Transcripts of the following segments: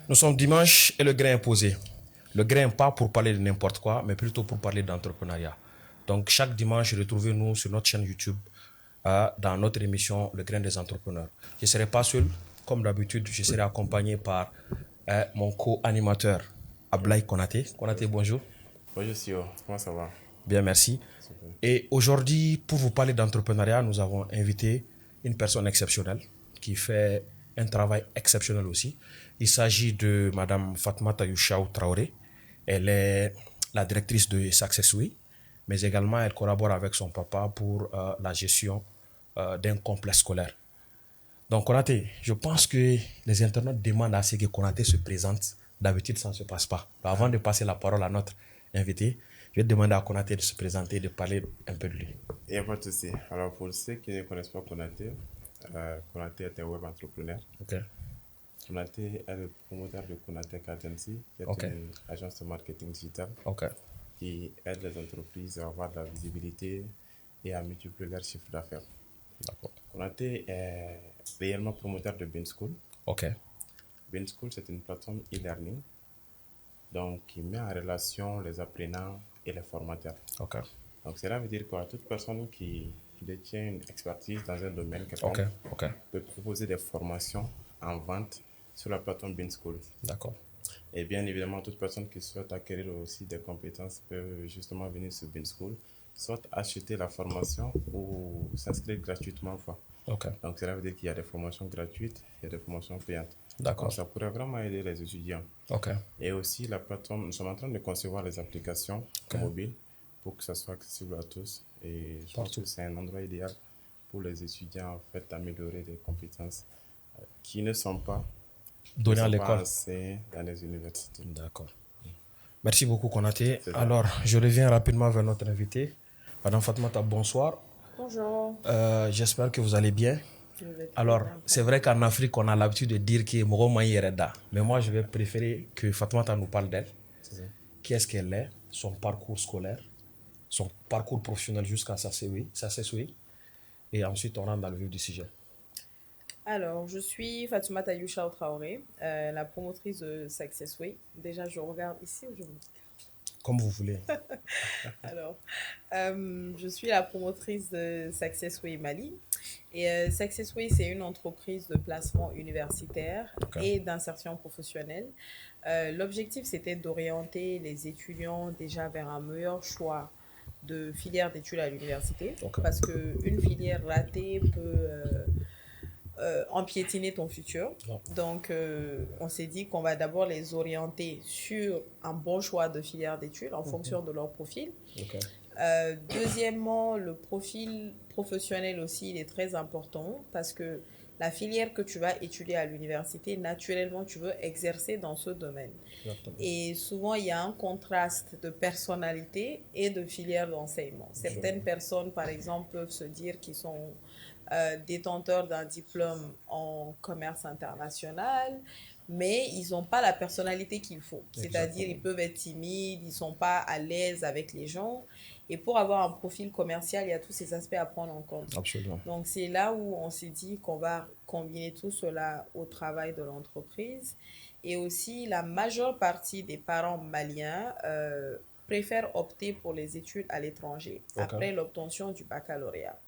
Nous sommes dimanche et le grain est posé. Le grain pas pour parler de n'importe quoi, mais plutôt pour parler d'entrepreneuriat. Donc chaque dimanche, retrouvez-nous sur notre chaîne YouTube dans notre émission Le grain des entrepreneurs. Je ne serai pas seul, comme d'habitude, je serai accompagné par mon co-animateur Ablaï Konaté. Konaté, bonjour. Bonjour Sio, comment ça va? Bien, merci. Super. Et aujourd'hui, pour vous parler d'entrepreneuriat, nous avons invité une personne exceptionnelle qui fait un travail exceptionnel aussi. Il s'agit de Madame Fatmata Youchaou Traoré. Elle est la directrice de Successway, mais également elle collabore avec son papa pour la gestion d'un complexe scolaire. Donc Konaté, je pense que les internautes demandent à ce que Konaté se présente. D'habitude, ça ne se passe pas. Donc, avant de passer la parole à notre invité, je vais demander à Konaté de se présenter et de parler un peu de lui. Il n'y a pas de souci. Alors, pour ceux qui ne connaissent pas Konaté, Konaté est un web entrepreneur. Ok, Konaté est le promoteur de Konaté Agency, qui est ok, une agence de marketing digital ok. qui aide les entreprises à avoir de la visibilité et à multiplier leur chiffre d'affaires. D'accord. Konaté est réellement promoteur de Bean School. Ok, Bean School, c'est une plateforme e-learning donc, qui met en relation les apprenants et les formateurs. ok, Donc, cela veut dire que toute personne qui détient une expertise dans un domaine ok, quelconque ok. peut proposer des formations en vente sur la plateforme Bean School. D'accord. Et bien évidemment, toute personne qui souhaite acquérir aussi des compétences peut justement venir sur Bean School, soit acheter la formation ou s'inscrire gratuitement. Quoi. Ok, Donc, cela veut dire qu'il y a des formations gratuites, il y a des formations payantes. Donc, d'accord. ça pourrait vraiment aider les étudiants. Ok, Et aussi, la plateforme, nous sommes en train de concevoir les applications ok. mobiles pour que ça soit accessible à tous. Et je pense Partout. que c'est un endroit idéal pour les étudiants, en fait, d'améliorer des compétences qui ne sont pas, qui ne Donné à sont pas l'école. enseignées dans les universités. D'accord. Merci beaucoup, Konaté. C'est ça. Alors, je reviens rapidement vers notre invité. Madame Fatmata, bonsoir. Bonjour, J'espère que vous allez bien. je vais très Alors, bien. c'est vrai qu'en Afrique, on a l'habitude de dire que Moro Yereda. Mais moi, je vais préférer que Fatmata nous parle d'elle. C'est ça. Qui est-ce qu'elle est, son parcours scolaire, son parcours professionnel jusqu'à sa CSWI. Et ensuite, on rentre dans le vif du sujet. Alors, je suis Fatoumata Youcha Traoré, la promotrice de Successway. Déjà, je regarde ici ou je vous... Comme vous voulez. Alors, je suis la promotrice de Successway Mali. Et Successway, c'est une entreprise de placement universitaire Ok. et d'insertion professionnelle. L'objectif, c'était d'orienter les étudiants déjà vers un meilleur choix de filière d'études à l'université. Ok. Parce qu'une filière ratée peut empiétiner ton futur. Non. Donc, on s'est dit qu'on va d'abord les orienter sur un bon choix de filière d'études en fonction de leur profil. Ok. Deuxièmement, le profil professionnel aussi, il est très important parce que la filière que tu vas étudier à l'université, naturellement, tu veux exercer dans ce domaine. Exactement. Et souvent, il y a un contraste de personnalité et de filière d'enseignement. Certaines personnes, par exemple, peuvent se dire qu'ils sont détenteurs d'un diplôme en commerce international, mais ils n'ont pas la personnalité qu'il faut. C'est-à-dire, ils peuvent être timides, ils ne sont pas à l'aise avec les gens. Et pour avoir un profil commercial, il y a tous ces aspects à prendre en compte. Absolument. Donc, c'est là où on s'est dit qu'on va combiner tout cela au travail de l'entreprise. Et aussi, la majeure partie des parents maliens préfèrent opter pour les études à l'étranger après l'obtention du baccalauréat.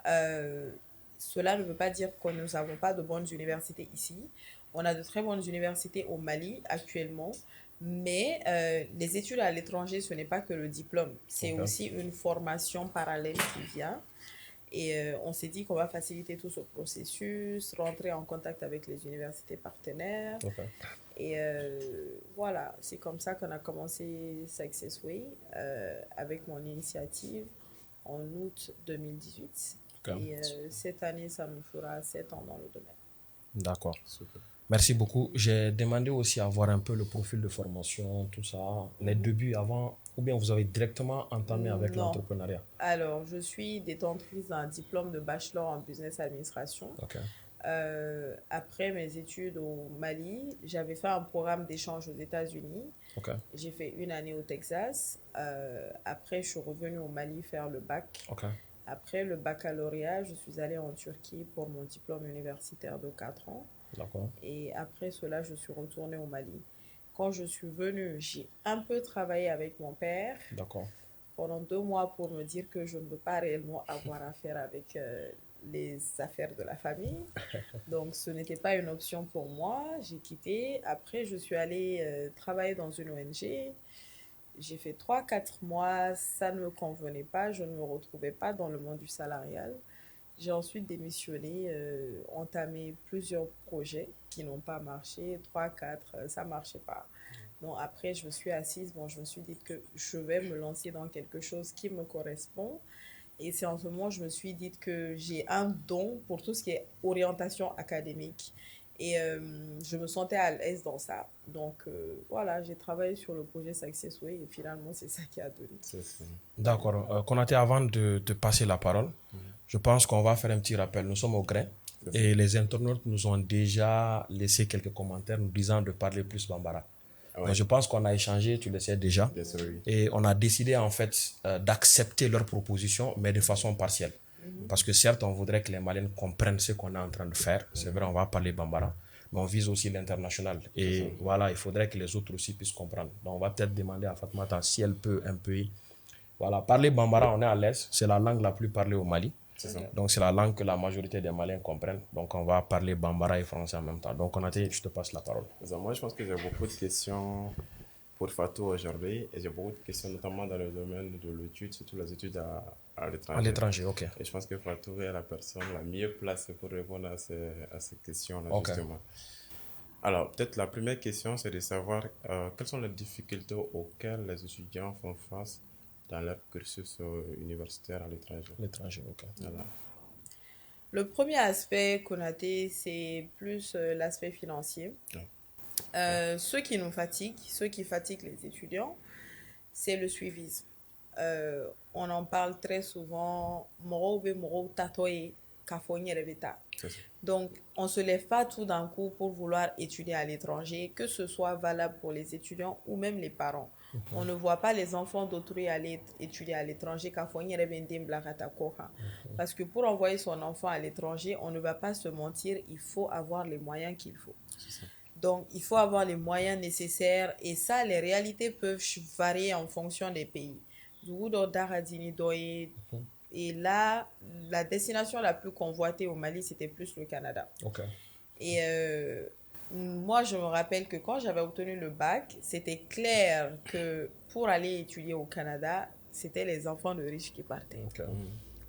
Euh, Cela ne veut pas dire que nous n'avons pas de bonnes universités ici. On a de très bonnes universités au Mali actuellement, mais les études à l'étranger, ce n'est pas que le diplôme, c'est aussi une formation parallèle qui vient. Et on s'est dit qu'on va faciliter tout ce processus, rentrer en contact avec les universités partenaires. Ok. Et voilà, c'est comme ça qu'on a commencé Successway avec mon initiative en août 2018. Ok. Et cette année, ça me fera 7 ans dans le domaine. D'accord. Super. Merci beaucoup. J'ai demandé aussi à voir un peu le profil de formation, tout ça, les débuts avant, ou bien vous avez directement entamé avec Non. l'entrepreneuriat. Alors, je suis détentrice d'un diplôme de bachelor en business administration. Ok. Après mes études au Mali, j'avais fait un programme d'échange aux États-Unis. Ok. J'ai fait une année au Texas. Après, je suis revenue au Mali faire le bac. Ok. Après le baccalauréat, je suis allée en Turquie pour mon diplôme universitaire de 4 ans. D'accord. Et après cela, je suis retournée au Mali. Quand je suis venue, j'ai un peu travaillé avec mon père D'accord. pendant 2 mois pour me dire que je ne veux pas réellement avoir affaire avec les affaires de la famille. Donc, ce n'était pas une option pour moi. J'ai quitté. Après, je suis allée travailler dans une ONG. J'ai fait 3, 4 mois. Ça ne me convenait pas. Je ne me retrouvais pas dans le monde du salarial. J'ai ensuite démissionné, entamé plusieurs projets qui n'ont pas marché. 3, 4, ça ne marchait pas. Donc après, je me suis assise, bon, je me suis dit que je vais me lancer dans quelque chose qui me correspond. Et c'est en ce moment que je me suis dit que j'ai un don pour tout ce qui est orientation académique. Et je me sentais à l'aise dans ça. Donc voilà, j'ai travaillé sur le projet Successway et finalement, c'est ça qui a donné. C'est ça. D'accord. Konaté, avant de te passer la parole, je pense qu'on va faire un petit rappel. Nous sommes au grain et les internautes nous ont déjà laissé quelques commentaires nous disant de parler plus Bambara. Ah ouais, Donc je pense qu'on a échangé, tu le sais déjà, bien sûr, oui. et on a décidé en fait d'accepter leurs propositions, mais de façon partielle. Parce que certes, on voudrait que les Maliens comprennent ce qu'on est en train de faire. C'est vrai, on va parler Bambara, mais on vise aussi l'international. Et voilà, il faudrait que les autres aussi puissent comprendre. Donc on va peut-être demander à Fatmata si elle peut un peu... Voilà, parler Bambara, on est à l'aise. C'est la langue la plus parlée au Mali. C'est ça. Donc c'est la langue que la majorité des Maliens comprennent. Donc on va parler Bambara et français en même temps. Donc Konaté, je te passe la parole. Moi, je pense que j'ai beaucoup de questions pour Fatou aujourd'hui et j'ai beaucoup de questions notamment dans le domaine de l'étude, surtout les études à À l'étranger. l'étranger, ok. Et je pense que Fatou est la personne la mieux placée pour répondre à ces questions-là, Ok. justement. Alors, peut-être la première question, c'est de savoir quelles sont les difficultés auxquelles les étudiants font face dans leur cursus universitaire à l'étranger. L'étranger, ok. Voilà. Le premier aspect qu'on a dit, c'est plus l'aspect financier. Ce qui nous fatigue, ce qui fatigue les étudiants, c'est le suivisme. On en parle très souvent. Donc, on ne se lève pas tout d'un coup pour vouloir étudier à l'étranger, que ce soit valable pour les étudiants ou même les parents. On ne voit pas les enfants d'autrui aller étudier à l'étranger. Parce que pour envoyer son enfant à l'étranger, on ne va pas se mentir, il faut avoir les moyens qu'il faut. Donc, il faut avoir les moyens nécessaires et ça, les réalités peuvent varier en fonction des pays. Et là, la destination la plus convoitée au Mali, c'était plus le Canada. Ok. Et moi, je me rappelle que quand j'avais obtenu le bac, c'était clair que pour aller étudier au Canada, c'était les enfants de riches qui partaient. Ok.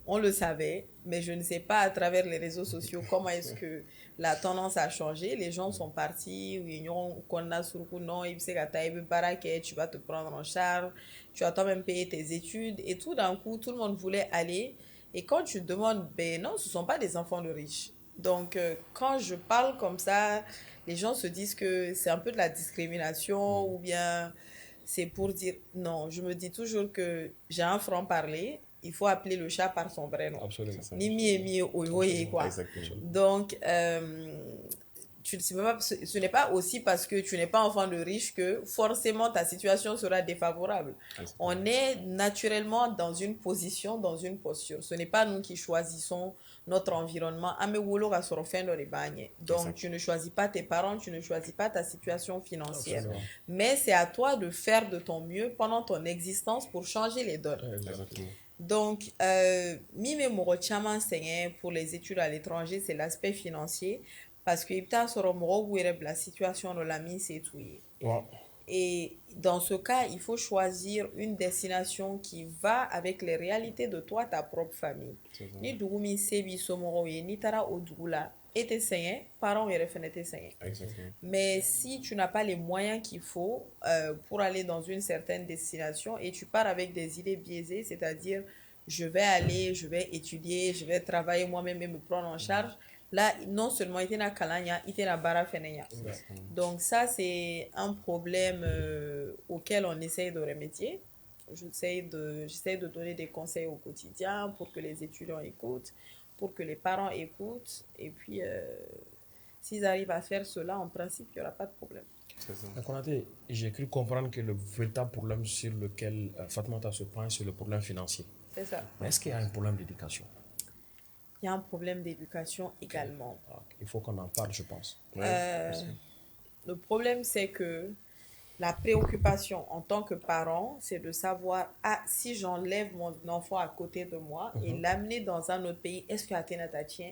On le savait, mais je ne sais pas à travers les réseaux sociaux comment est-ce que la tendance a changé. Les gens sont partis, non, tu vas te prendre en charge, tu vas toi-même payer tes études. Et tout d'un coup, tout le monde voulait aller. Et quand tu demandes, ben non, ce ne sont pas des enfants de riches. Donc, quand je parle comme ça, les gens se disent que c'est un peu de la discrimination ou bien c'est pour dire non. Je me dis toujours que j'ai un franc-parler. Il faut appeler le chat par son vrai nom. Absolument. Ni mi et mi oyoye, quoi. Exactement. Donc, ce n'est pas aussi parce que tu n'es pas enfant de riche que forcément ta situation sera défavorable. On est naturellement dans une position, dans une posture. Ce n'est pas nous qui choisissons notre environnement. Donc, tu ne choisis pas tes parents, tu ne choisis pas ta situation financière. Absolument. Mais c'est à toi de faire de ton mieux pendant ton existence pour changer les donnes. Exactement. Donc, mime moro chaman sengé pour les études à l'étranger, c'est l'aspect financier parce que ibta soro moro were la situation de la mise c'est tout. Ouais. Et dans ce cas, il faut choisir une destination qui va avec les réalités de toi, ta propre famille. Ni dugumi sebi somoro ye ni tara o dugula et tes sengé, parents et refenete sengé. Exactement. Mais si tu n'as pas les moyens qu'il faut pour aller dans une certaine destination et tu pars avec des idées biaisées, c'est-à-dire je vais aller, je vais étudier, je vais travailler moi-même et me prendre en charge, là, non seulement il y a kalanya, il y a bara fenenya. Donc ça, c'est un problème auquel on essaye de remédier. J'essaie de donner des conseils au quotidien pour que les étudiants écoutent, pour que les parents écoutent et puis... s'ils arrivent à faire cela, en principe, il n'y aura pas de problème. Konaté, j'ai cru comprendre que le véritable problème sur lequel Fatmata se penche, c'est le problème financier. C'est ça. Mais est-ce qu'il y a un problème d'éducation? il y a un problème d'éducation également. Il faut qu'on en parle, je pense. Le problème, c'est que la préoccupation en tant que parent, c'est de savoir, ah, si j'enlève mon enfant à côté de moi et l'amener dans un autre pays, est-ce que Athéna tient?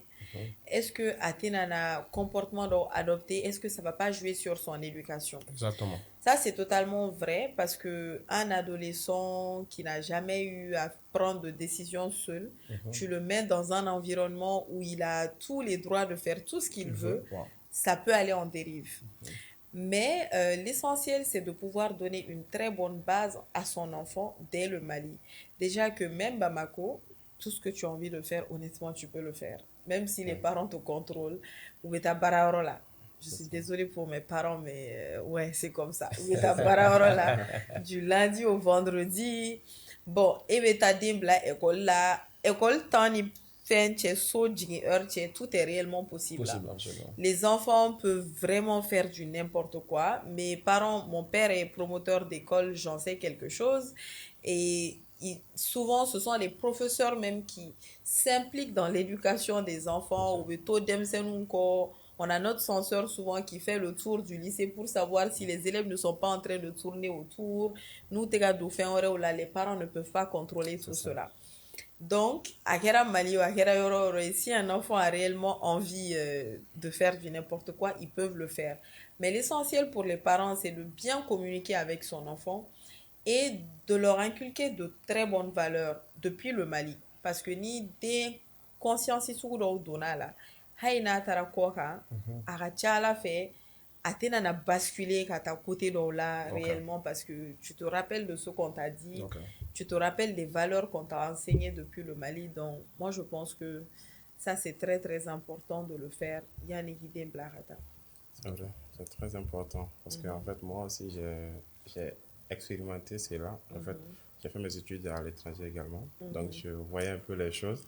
Est-ce que Athéna a un comportement adopté? Est-ce que ça ne va pas jouer sur son éducation? Exactement. Ça, c'est totalement vrai parce qu'un adolescent qui n'a jamais eu à prendre de décision seul, tu le mets dans un environnement où il a tous les droits de faire tout ce qu'il veut, ça peut aller en dérive. Mais l'essentiel, c'est de pouvoir donner une très bonne base à son enfant dès le Mali. Déjà que même Bamako, tout ce que tu as envie de faire, honnêtement, tu peux le faire. Même si les parents te contrôlent, ou ta bararola. Je suis désolée pour mes parents, mais ouais, c'est comme ça. Ou ta bararola, du lundi au vendredi. Bon, et ta dimbla école là, école tani tout est réellement possible. Les enfants peuvent vraiment faire du n'importe quoi. Mes parents, mon père est promoteur d'école, j'en sais quelque chose. Et souvent, ce sont les professeurs même qui s'impliquent dans l'éducation des enfants. On a notre censeur souvent qui fait le tour du lycée pour savoir si les élèves ne sont pas en train de tourner autour. Nous, les parents ne peuvent pas contrôler tout cela. Donc, à Kera Mali ou à Kera Yoro, si un enfant a réellement envie de faire du n'importe quoi, ils peuvent le faire. Mais l'essentiel pour les parents, c'est de bien communiquer avec son enfant et de leur inculquer de très bonnes valeurs depuis le Mali. Parce que ni des consciences sous là, haina tarakoka, arachala fait, Athéna n'a basculé à ta côté là réellement parce que tu te rappelles de ce qu'on t'a dit, tu te rappelles des valeurs qu'on t'a enseignées depuis le Mali. Donc, moi, je pense que ça, c'est très, très important de le faire. C'est vrai, c'est très important parce qu'en fait, moi aussi, j'ai expérimenté cela. En fait, j'ai fait mes études à l'étranger également, donc je voyais un peu les choses.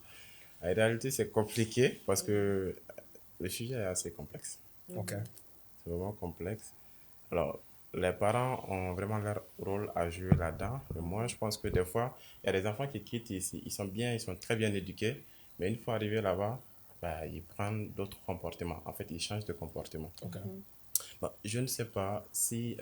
En réalité, c'est compliqué parce que le sujet est assez complexe. C'est vraiment complexe. Alors, les parents ont vraiment leur rôle à jouer là-dedans. Mais moi, je pense que des fois, il y a des enfants qui quittent ici. Ils sont bien, ils sont très bien éduqués. Mais une fois arrivés là-bas, bah, ils prennent d'autres comportements. En fait, ils changent de comportement. Bon, je ne sais pas si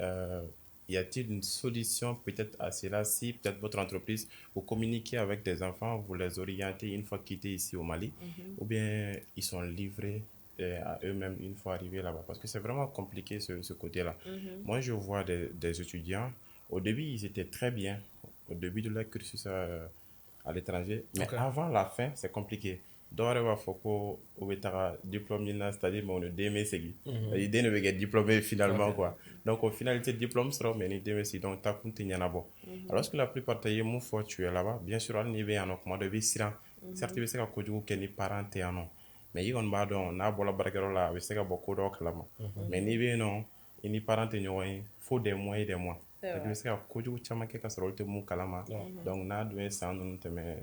y a-t-il une solution peut-être à cela, si peut-être votre entreprise, vous communiquez avec des enfants, vous les orientez une fois quittés ici au Mali, ou bien ils sont livrés à eux-mêmes une fois arrivés là-bas. Parce que c'est vraiment compliqué ce côté-là. Moi, je vois des étudiants, au début, ils étaient très bien, au début de leur cursus à l'étranger, mais avant la fin, c'est compliqué. Dore va foko o betara diplôme na c'est-à-dire mon DME segi idée ne veut être diplômé finalement quoi, donc au final le diplôme sera mais ni DME si donc ta kunti nyana bo alors que la plupart taillé mon faut tu es là-bas bien sûr al ni be anok ma de be siran certes be se ka kojugu ke ni parent te ano mais yi on ba don na bola barkero la be se ka boko do klama mais ni be non ini parent te nyoy faut des mois et des mois. Donc, se ka kojugu caman kɛ ka sɔrɔ olu tɛ mun kalama donc n'a dun ye san ninnu tɛmɛ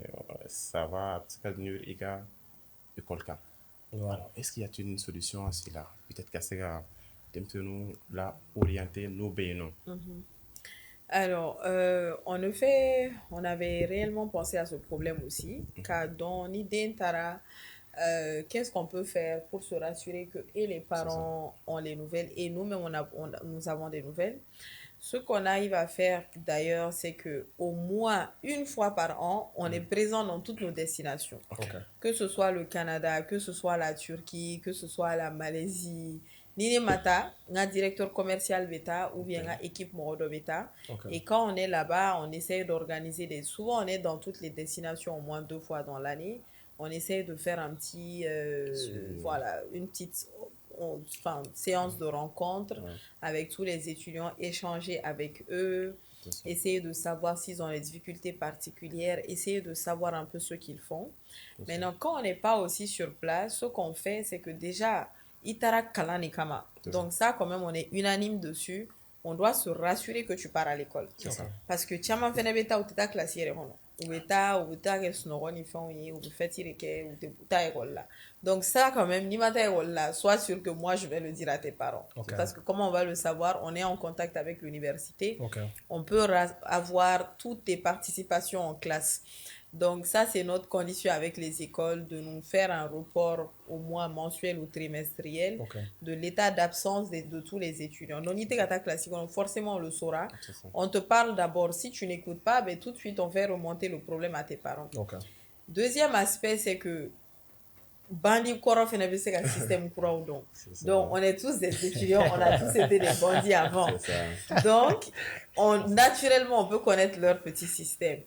ça va a bɛ se ka nuire i ka école kan. Alors, est-ce qu'il y a une solution à cela? Peut-être qu'à ce nous la orienter nos bénons. Alors, en effet, on avait réellement pensé à ce problème aussi, car dans l'idée qu'est-ce qu'on peut faire pour se rassurer que et les parents ont les nouvelles et nous-mêmes nous avons des nouvelles. Ce qu'on arrive à faire d'ailleurs, c'est que au moins une fois par an, on est présent dans toutes nos destinations. Que ce soit le Canada, que ce soit la Turquie, que ce soit la Malaisie, Nini Mata, un directeur commercial bêta ou bien une équipe Morodo bêta. Et quand on est là-bas, on essaie d'organiser souvent on est dans toutes les destinations au moins 2 fois dans l'année. On essaie de faire un petit, voilà, une petite séance de rencontre avec tous les étudiants, échanger avec eux, essayer de savoir s'ils ont des difficultés particulières, essayer de savoir un peu ce qu'ils font. Maintenant, quand on n'est pas aussi sur place, ce qu'on fait, c'est que déjà, Itara Kalani Kama. Donc ça, quand même, on est unanime dessus. On doit se rassurer que tu pars à l'école. Parce que tu as fait un peu classique. Ou beta que sunɔgɔ ni fɛnw ye ou bɛ fêter de kɛ ou tɛ taa école la donc ça quand même ni ma taa école la sois sûr que moi je vais le dire à tes parents parce que comment on va le savoir, on est en contact avec l'université on peut avoir toutes tes participations en classe Donc ça, c'est notre condition avec les écoles, de nous faire un report au moins mensuel ou trimestriel de l'état d'absence de tous les étudiants. Donc, classique, forcément, on le saura. On te parle d'abord, si tu n'écoutes pas, ben, tout de suite, on fait remonter le problème à tes parents. Deuxième aspect, c'est que bandit koro fena bɛ se ka système kuraw dɔn. Donc on est tous des étudiants, on a tous été des bandits avant. Donc naturellement on peut connaître leur petit système.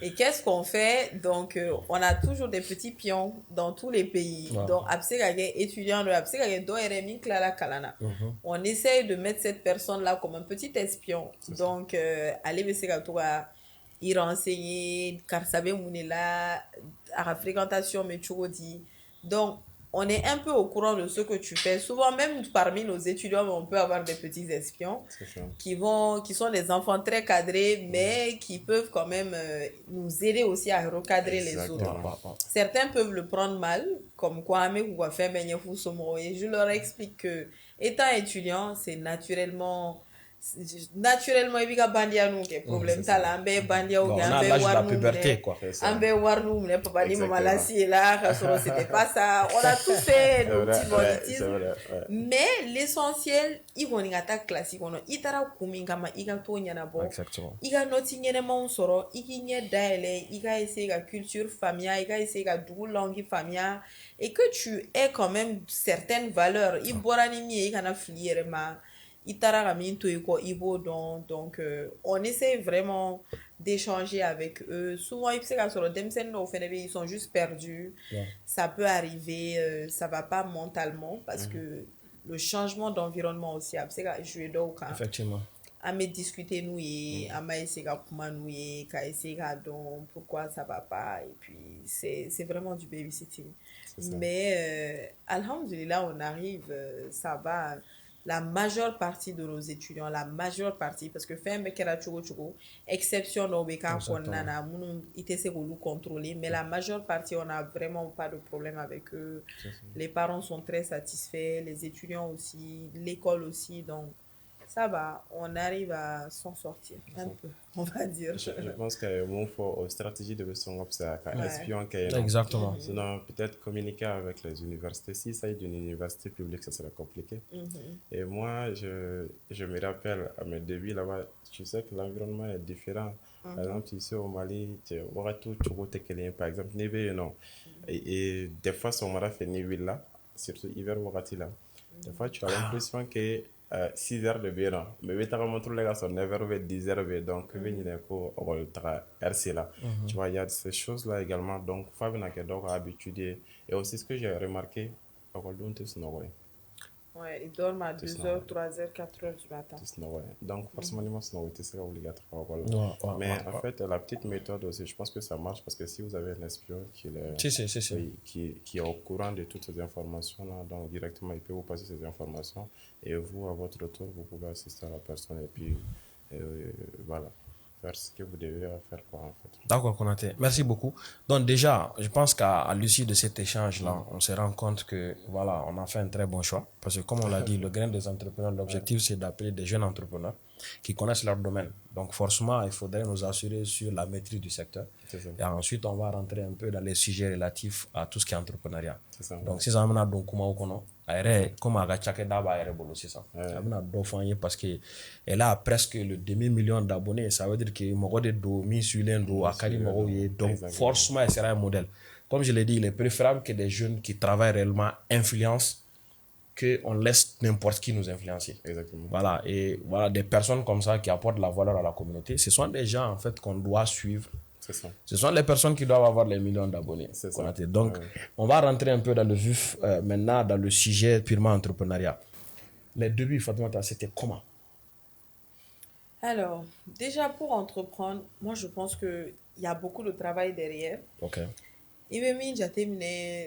Et qu'est-ce qu'on fait? Donc on a toujours des petits pions dans tous les pays. Donc a bɛ se ka kɛ étudiant, a bɛ se ka kɛ dɔ yɛrɛ min kilala kalan na. On essaye de mettre cette personne là comme un petit espion. Donc ale bɛ se ka to ka i renseigner karisa bɛ mun de la, a ka fréquentation bɛ cogo di. Donc, on est un peu au courant de ce que tu fais. Souvent, même parmi nos étudiants, on peut avoir des petits espions qui sont des enfants très cadrés, mais qui peuvent quand même nous aider aussi à recadrer les autres. Certains peuvent le prendre mal, comme quoi, et je leur explique que, étant étudiant, c'est naturellement il y a bandia nous qui problème tala ambe bandia ou ambe war nous ambe war nous papa ni maman la si là c'était pas ça, on a tous fait nos petits banditismes, mais l'essentiel ils vont ngata classique on itara kuminga ma iga to nyana bo iga noti nyene ma soro iki nye daele iga essayer la culture familiale, iga essayer la double langue familiale, et que tu aies quand même certaines valeurs iborani mi iga na fliere ma donc on essaie vraiment d'échanger avec eux. Souvent ils sont juste perdus. Ça peut arriver, ça va pas mentalement parce que le changement d'environnement aussi effectivement à me discuter nous et à essayer pourquoi ça va pas, et puis c'est vraiment du babysitting. Mais alhamdulillah on arrive, ça va. La majeure partie de nos étudiants, la majeure partie, parce que fait exception d'Obeka qu'on a contrôler, mais la majeure partie, on n'a vraiment pas de problème avec eux. Les parents sont très satisfaits, les étudiants aussi, l'école aussi, donc ça va, on arrive à s'en sortir un peu, on va dire. Je pense que mon fort stratégie de son obstacle, espion exactement. Sinon, peut-être communiquer avec les universités. Si ça est d'une université publique, ça serait compliqué. Et moi, je me rappelle à mes débuts là-bas, tu sais que l'environnement est différent. Par exemple, ici au Mali, tu auras tout par exemple, Nébé, non. Et des fois, son mara fait Nébé là, surtout hiver ou là. Des fois, tu as l'impression que 6 heures de bien, mais tu as montré les gars sur 9 heures, 10 heures, donc tu vois, il y a ces choses là également, donc il faut avoir habitude. Et aussi ce que j'ai remarqué, ils dorment à 2h, 3h, 4h du matin. Donc forcément, c'est obligatoire. Mais en fait, la petite méthode aussi, je pense que ça marche, parce que si vous avez un espion qui est au courant de toutes ces informations-là, donc directement, il peut vous passer ces informations, et vous, à votre tour, vous pouvez assister à la personne, et puis voilà, faire ce que vous devez faire, quoi, en fait. D'accord, Konaté. Merci beaucoup. Donc déjà, je pense qu'à l'issue de cet échange-là, on se rend compte que voilà, on a fait un très bon choix. Parce que comme on l'a dit, le grain des entrepreneurs, l'objectif c'est d'appeler des jeunes entrepreneurs qui connaissent leur domaine. Donc forcément, il faudrait nous assurer sur la maîtrise du secteur. Et ensuite, on va rentrer un peu dans les sujets relatifs à tout ce qui est entrepreneuriat. Donc si ça amène donc comme à c'est ça. Parce que elle a presque le demi-million d'abonnés. Ça veut dire que donc forcément, elle sera un modèle. Comme je l'ai dit, il est préférable que des jeunes qui travaillent réellement influencent, qu'on laisse n'importe qui nous influencer. Exactement. Voilà, et voilà, des personnes comme ça qui apportent de la valeur à la communauté, ce sont des gens en fait qu'on doit suivre. C'est ça. Ce sont les personnes qui doivent avoir les millions d'abonnés. C'est ça. Donc, on va rentrer un peu dans le vif maintenant, dans le sujet purement entrepreneuriat. Les débuts, Fatoumata, c'était comment? Alors, déjà pour entreprendre, moi je pense qu'il y a beaucoup de travail derrière. Ok. Et même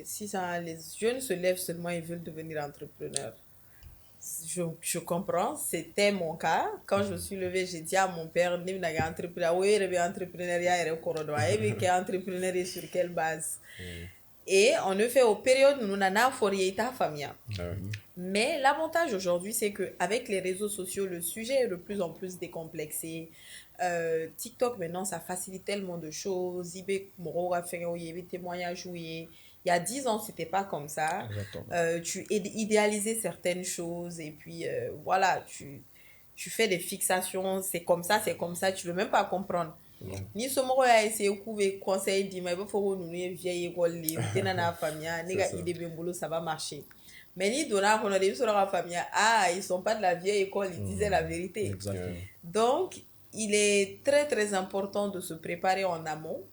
si les jeunes se lèvent seulement, ils veulent devenir entrepreneurs. Je comprends, c'était mon cas. Quand je me suis levée, j'ai dit à mon père, entrepreneur, oui, entrepreneuriat, entrepreneur sur quelle base? Et en effet, aux périodes où nous n'avons pas famille. Ah ouais. Mais l'avantage aujourd'hui, c'est qu'avec les réseaux sociaux, le sujet est de plus en plus décomplexé. TikTok, maintenant, ça facilite tellement de choses. eBay, il y avait témoignages où il y a 10 ans, c'était pas comme ça. Exactement. Tu idéalisais certaines choses et puis voilà, tu fais des fixations, c'est comme ça, tu veux même pas comprendre. Ni ce mot a essayé de couper conseil dit mais il faut que nous vieille école na famille nega idée bien boulot ça va marcher. Mais ni donna qu'on a des sur la famille ils sont pas de la vieille école, ils disaient la vérité. Exactement. Donc il est très très important de se préparer en amont,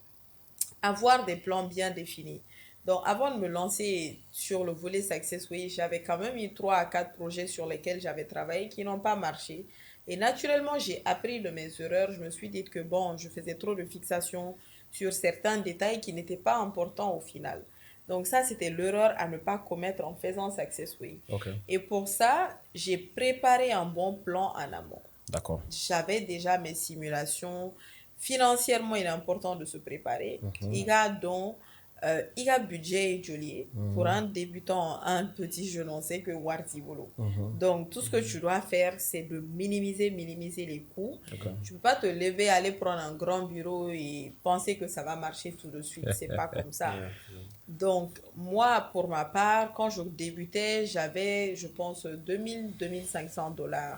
avoir des plans bien définis. Donc, avant de me lancer sur le volet Success Way, j'avais quand même eu 3 à 4 projets sur lesquels j'avais travaillé qui n'ont pas marché. Et naturellement, j'ai appris de mes erreurs. Je me suis dit que bon, je faisais trop de fixation sur certains détails qui n'étaient pas importants au final. Donc ça, c'était l'erreur à ne pas commettre en faisant Success Way. Ok. Et pour ça, j'ai préparé un bon plan en amont. D'accord. J'avais déjà mes simulations. Financièrement, il est important de se préparer. Il y a donc il y a budget joli pour un débutant, un petit jeune, on sait que Warti Bolo. Donc, tout ce que tu dois faire, c'est de minimiser les coûts. Okay. Tu ne peux pas te lever, aller prendre un grand bureau et penser que ça va marcher tout de suite. C'est pas comme ça. Donc, moi, pour ma part, quand je débutais, j'avais, je pense, 2 500 $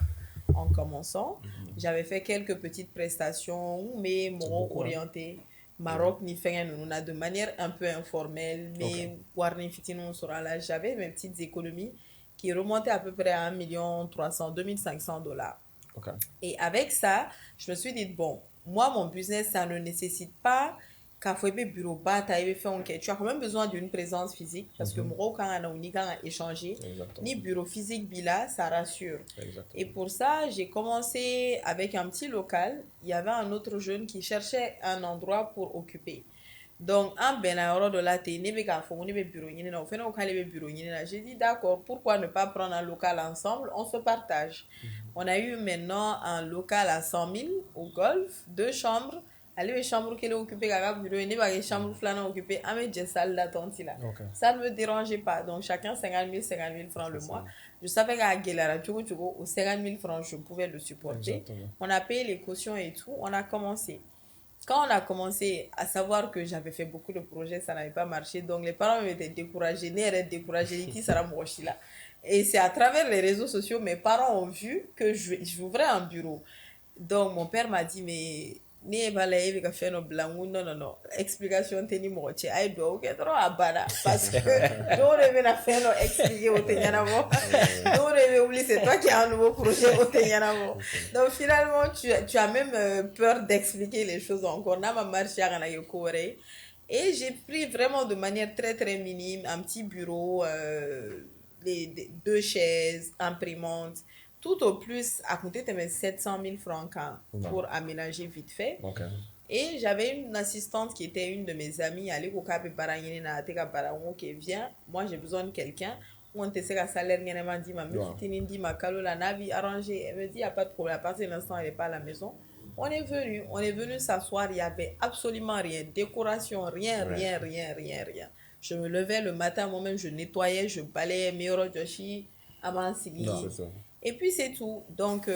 en commençant. J'avais fait quelques petites prestations, mais m'ont orienté. Maroc ni fengen nous a de manière un peu informelle, mais warni fitino sera là. J'avais mes petites économies qui remontaient à peu près à 1 500 $. Okay. Et avec ça, je me suis dit, bon, moi, mon business, ça ne nécessite pas qu'à faire des bureaux bas, tu as quand même besoin d'une présence physique parce que moi, quand on a échangé, ni bureau physique, bila, ça rassure. Exactement. Et pour ça, j'ai commencé avec un petit local. Il y avait un autre jeune qui cherchait un endroit pour occuper. Donc, en benayoro de la télé, j'ai dit d'accord, pourquoi ne pas prendre un local ensemble, on se partage. On a eu maintenant un local à 100 000 au golf, 2 chambres. Allez, les chambres qui sont occupées, les chambres flanes occupées, avec salle d'attente là. Ça ne me dérangeait pas. Donc, chacun 50 000 francs le mois. Je savais qu'à Guélara, aux 50 000 francs, je pouvais le supporter. Exactement. On a payé les cautions et tout. On a commencé. Quand on a commencé à savoir que j'avais fait beaucoup de projets, ça n'avait pas marché. Donc, les parents m'étaient découragés. Et c'est à travers les réseaux sociaux, mes parents ont vu que j'ouvrais un bureau. Donc, mon père m'a dit, mais ni balaye ka fɛn dɔ bila n ko non explication tɛ ni mɔgɔ cɛ a ye dugawu kɛ dɔrɔn a banna parce que dɔw de bɛna fɛn dɔ expliquer o tɛ ɲɛnabɔ dɔw de bɛ wuli c'est toi qui as un nouveau projet o tɛ ɲɛnabɔ donc finalement tu as même peur d'expliquer les choses encore n'a ma marché a kana kɛ ko wɛrɛ ye et j'ai pris vraiment de manière très très minime un petit bureau les 2 chaises imprimante tout au plus à côté de mes 700 000 francs pour aménager vite fait. Et j'avais une assistante qui était une de mes amies. Elle qui vient, moi j'ai besoin de quelqu'un. On te sait salaire, elle m'a dit, elle me dit, il n'y a pas de problème. À partir de l'instant, elle n'est pas à la maison. On est venu s'asseoir, il n'y avait absolument rien. Décoration, rien. Je me levais le matin, moi-même, je nettoyais, je balayais, Joshi, Amansigi. Et puis c'est tout. Donc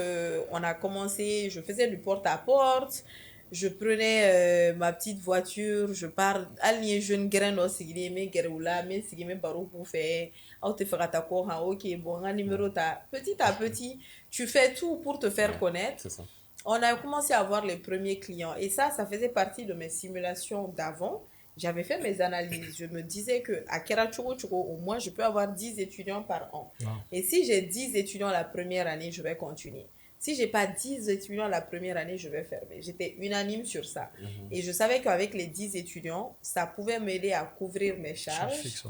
on a commencé, je faisais du porte-à-porte, je prenais ma petite voiture, je pars, allié jeune grain au signé, mais gueroula, mais signé, mais barou pour faire, te faire ta cour, ok, bon, un numéro, petit à petit, tu fais tout pour te faire connaître. Ça. On a commencé à avoir les premiers clients et ça faisait partie de mes simulations d'avant. J'avais fait mes analyses. Je me disais qu'à Kerachoro, au moins, je peux avoir 10 étudiants par an. Et si j'ai 10 étudiants la première année, je vais continuer. Si je n'ai pas 10 étudiants la première année, je vais fermer. J'étais unanime sur ça. Et je savais qu'avec les 10 étudiants, ça pouvait m'aider à couvrir mes charges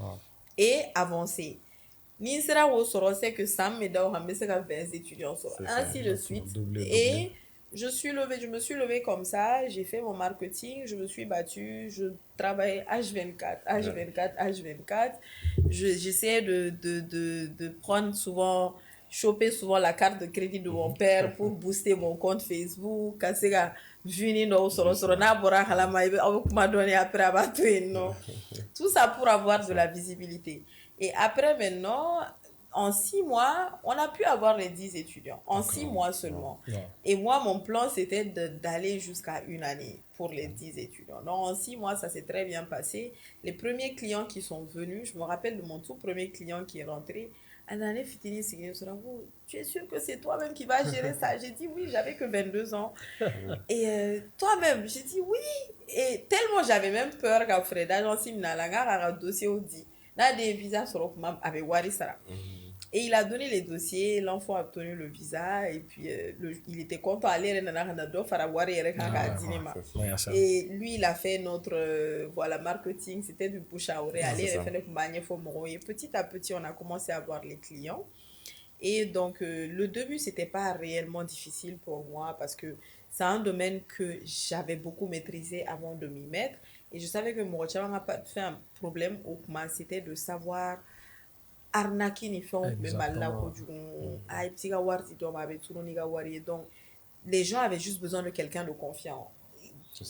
et avancer. Nisra Wosoro, c'est que ça m'aide à 20 étudiants. Ainsi de suite. Et je me suis levée comme ça, j'ai fait mon marketing, je me suis battue, je travaillais H24. J'essayais de prendre souvent, choper souvent la carte de crédit de mon père pour booster mon compte Facebook. Quand c'est que vini no soro n'a bora halama avec m'a donné après abattre non. Tout ça pour avoir de la visibilité. Et après maintenant, en 6 mois, on a pu avoir les 10 étudiants. En 6 mois seulement. Et moi, mon plan, c'était d'aller jusqu'à 1 année pour les 10 étudiants. Donc, en 6 mois, ça s'est très bien passé. Les premiers clients qui sont venus, je me rappelle de mon tout premier client qui est rentré. Tu es sûr que c'est toi-même qui vas gérer ça? J'ai dit oui, j'avais que 22 ans. Et toi-même, j'ai dit oui. Et tellement j'avais même peur qu'à Freda, j'en suis un dossier au dit. Là, des visas sur avec Warisara. Et il a donné les dossiers, l'enfant a obtenu le visa, et puis il était content d'aller et lui, il a fait notre voilà, marketing, c'était du bouche à oreille. Et petit à petit, on a commencé à voir les clients. Et donc, le début, c'était pas réellement difficile pour moi parce que c'est un domaine que j'avais beaucoup maîtrisé avant de m'y mettre. Et je savais que mon n'a pas fait un problème au Kuma, c'était de savoir arnaquer ni fɛnw mais mal la kojugu a ti ka wari ti dɔ ma a bɛ tunu ni ka wari ye donc les gens avaient juste besoin de quelqu'un de confiant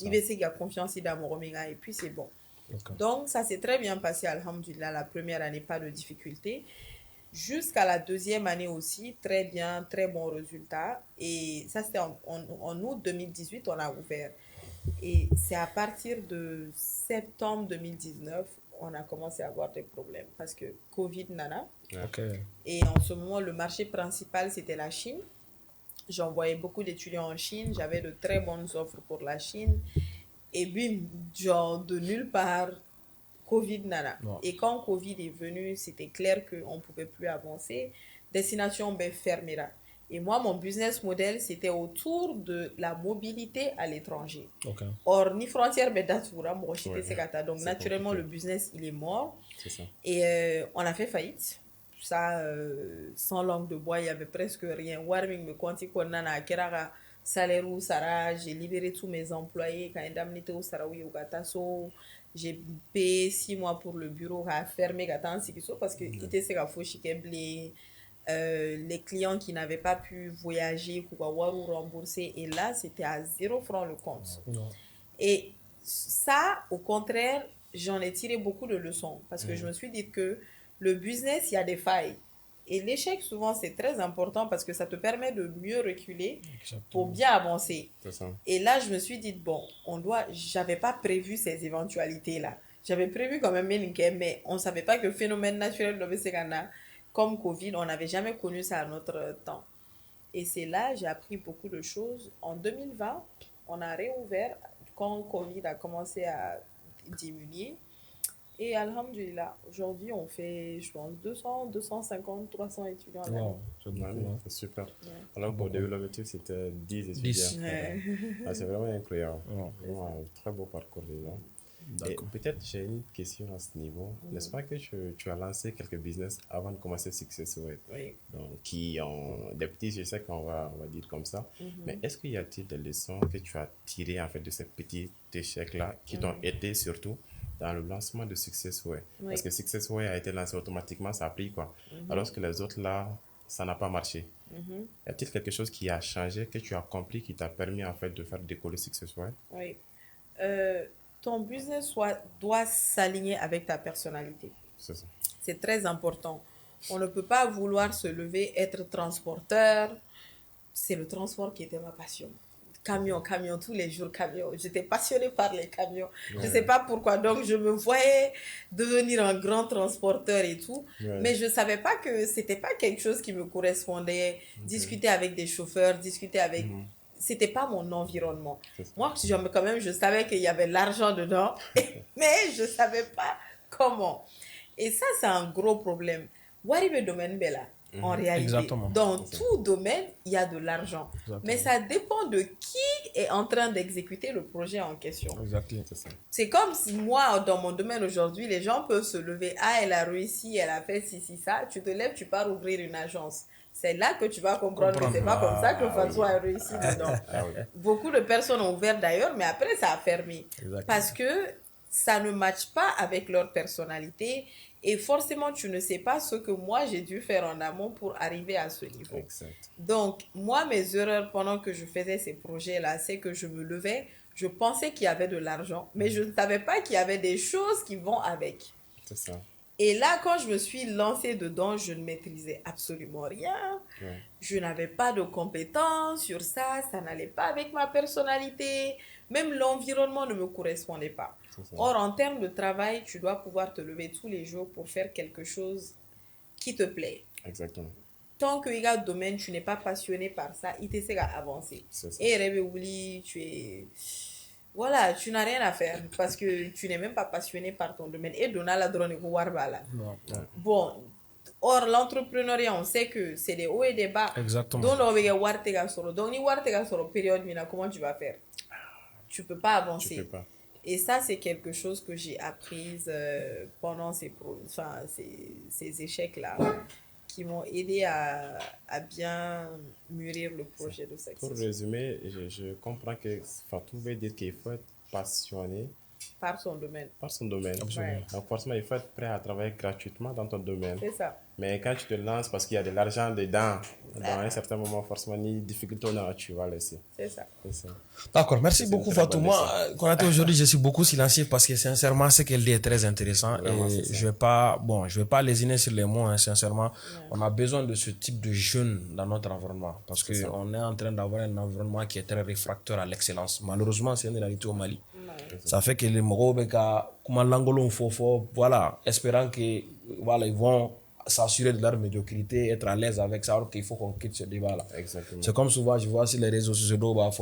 il veut se qu'il y a confiance dans mɔgɔ min kan et puis c'est bon. Donc ça s'est très bien passé alhamdulillah. La première année pas de difficulté jusqu'à la deuxième année aussi très bien, très bon résultat. Et ça c'était en août 2018 on a ouvert et c'est à partir de septembre 2019 on a commencé à avoir des problèmes parce que Covid nana. Et en ce moment, le marché principal, c'était la Chine. J'envoyais beaucoup d'étudiants en Chine. J'avais de très bonnes offres pour la Chine. Et puis, genre, de nulle part, Covid nana. Et quand Covid est venu, c'était clair qu'on ne pouvait plus avancer. Destination fermée. Et moi, mon business model, c'était autour de la mobilité à l'étranger. Or, ni frontière, donc naturellement, le business, il est mort. Ça. Et on a fait faillite. Ça, sans langue de bois, il n'y avait presque rien. Warming me compte qu'on a un salaire ou Sarah, j'ai libéré tous mes employés. Quand indemnité au Sarawi ou Gataso, j'ai payé 6 mois pour le bureau à fermer Gatansikiso parce que il était à Fouchikéblé. Les clients qui n'avaient pas pu voyager pour avoir rembourser et là c'était à 0 francs le compte. Et ça au contraire j'en ai tiré beaucoup de leçons parce que je me suis dit que le business il y a des failles et l'échec souvent c'est très important parce que ça te permet de mieux reculer pour bien avancer. Et là je me suis dit bon j'avais pas prévu ces éventualités là, j'avais prévu quand même mais on savait pas que le phénomène naturel de Bességana comme Covid, on n'avait jamais connu ça à notre temps. Et c'est là, j'ai appris beaucoup de choses. En 2020, on a réouvert quand Covid a commencé à diminuer. Et alhamdulillah, aujourd'hui, on fait, je pense, 200, 250, 300 étudiants à l'année. C'est super. Alors pour le l'objectif, c'était 10 étudiants. C'est vraiment incroyable. Vraiment un très beau parcours déjà. Et peut-être j'ai une question à ce niveau. N'est-ce pas que tu as lancé quelques business avant de commencer Successway? Donc, qui ont des petits, je sais qu'on va dire comme ça. Mais est-ce qu'il y a-t-il des leçons que tu as tirées en fait de ces petits échecs-là qui t'ont aidé surtout dans le lancement de Successway? Parce que Successway a été lancé automatiquement, ça a pris quoi. Alors que les autres là, ça n'a pas marché. Y a-t-il quelque chose qui a changé, que tu as compris, qui t'a permis en fait de faire décoller Successway? Oui. Ton business doit s'aligner avec ta personnalité. C'est ça. C'est très important. On ne peut pas vouloir se lever, être transporteur. C'est le transport qui était ma passion. Camion, tous les jours, camion. J'étais passionnée par les camions. Je ne sais pas pourquoi. Donc, je me voyais devenir un grand transporteur et tout. Mais je ne savais pas que ce n'était pas quelque chose qui me correspondait. Discuter avec des chauffeurs, discuter avec... C'était pas mon environnement. Moi, quand même, je savais qu'il y avait l'argent dedans, mais je savais pas comment. Et ça, c'est un gros problème. What est le domaine Bella en réalité? Exactement. Dans tout domaine, il y a de l'argent. Mais ça dépend de qui est en train d'exécuter le projet en question. Exactement. C'est comme si moi, dans mon domaine aujourd'hui, les gens peuvent se lever. Ah, elle a réussi, elle a fait ci, ça. Tu te lèves, tu pars ouvrir une agence. C'est là que tu vas comprendre que c'est pas comme ça que François a réussi dedans. Beaucoup de personnes ont ouvert d'ailleurs, mais après ça a fermé. Parce que ça ne matche pas avec leur personnalité Et forcément, tu ne sais pas ce que moi, j'ai dû faire en amont pour arriver à ce niveau. Exact. Donc, moi, mes erreurs pendant que je faisais ces projets-là, c'est que je me levais, je pensais qu'il y avait de l'argent, mais je ne savais pas qu'il y avait des choses qui vont avec. C'est ça. Et là, quand je me suis lancée dedans, je ne maîtrisais absolument rien. Ouais. Je n'avais pas de compétences sur ça, ça n'allait pas avec ma personnalité. Même l'environnement ne me correspondait pas. Or, en termes de travail, tu dois pouvoir te lever tous les jours pour faire quelque chose qui te plaît. Exactement. Tant que il y a un domaine, tu n'es pas passionné par ça, il t'essaie à avancer. Et Rebe tu es... Voilà, tu n'as rien à faire parce que tu n'es même pas passionné par ton domaine. Et Donna la drone warbala. Bon, or l'entrepreneuriat, on sait que c'est des hauts et des bas. Exactement. Donc, ni wartega soro période, comment tu vas faire? Tu peux pas avancer. Tu peux pas. Et ça, c'est quelque chose que j'ai appris pendant ces échecs-là, qui m'ont aidé à bien mûrir le projet de Success. Pour résumer, je comprends que Fatou veut dire qu'il faut être passionné par son domaine. Par son domaine. Ouais. Donc forcément, il faut être prêt à travailler gratuitement dans ton domaine. C'est ça. Mais quand tu te lances parce qu'il y a de l'argent dedans, dans un certain moment, forcément, ni difficulté tu vas laisser. C'est ça. D'accord, merci beaucoup Fatou. Moi, Konaté, aujourd'hui, je suis beaucoup silencieux parce que sincèrement, ce qu'elle dit est très intéressant. Vraiment, et je vais pas lésiner sur les mots, hein, sincèrement. Ouais. On a besoin de ce type de jeunes dans notre environnement parce qu'on est en train d'avoir un environnement qui est très réfractaire à l'excellence. Malheureusement, c'est une réalité au Mali. Ça fait que les Morobeka, comme l'Angolo, voilà, espérant que voilà, ils vont s'assurer de leur médiocrité, être à l'aise avec ça, alors qu'il faut qu'on quitte ce débat-là. C'est comme souvent, je vois sur les réseaux sociaux, alors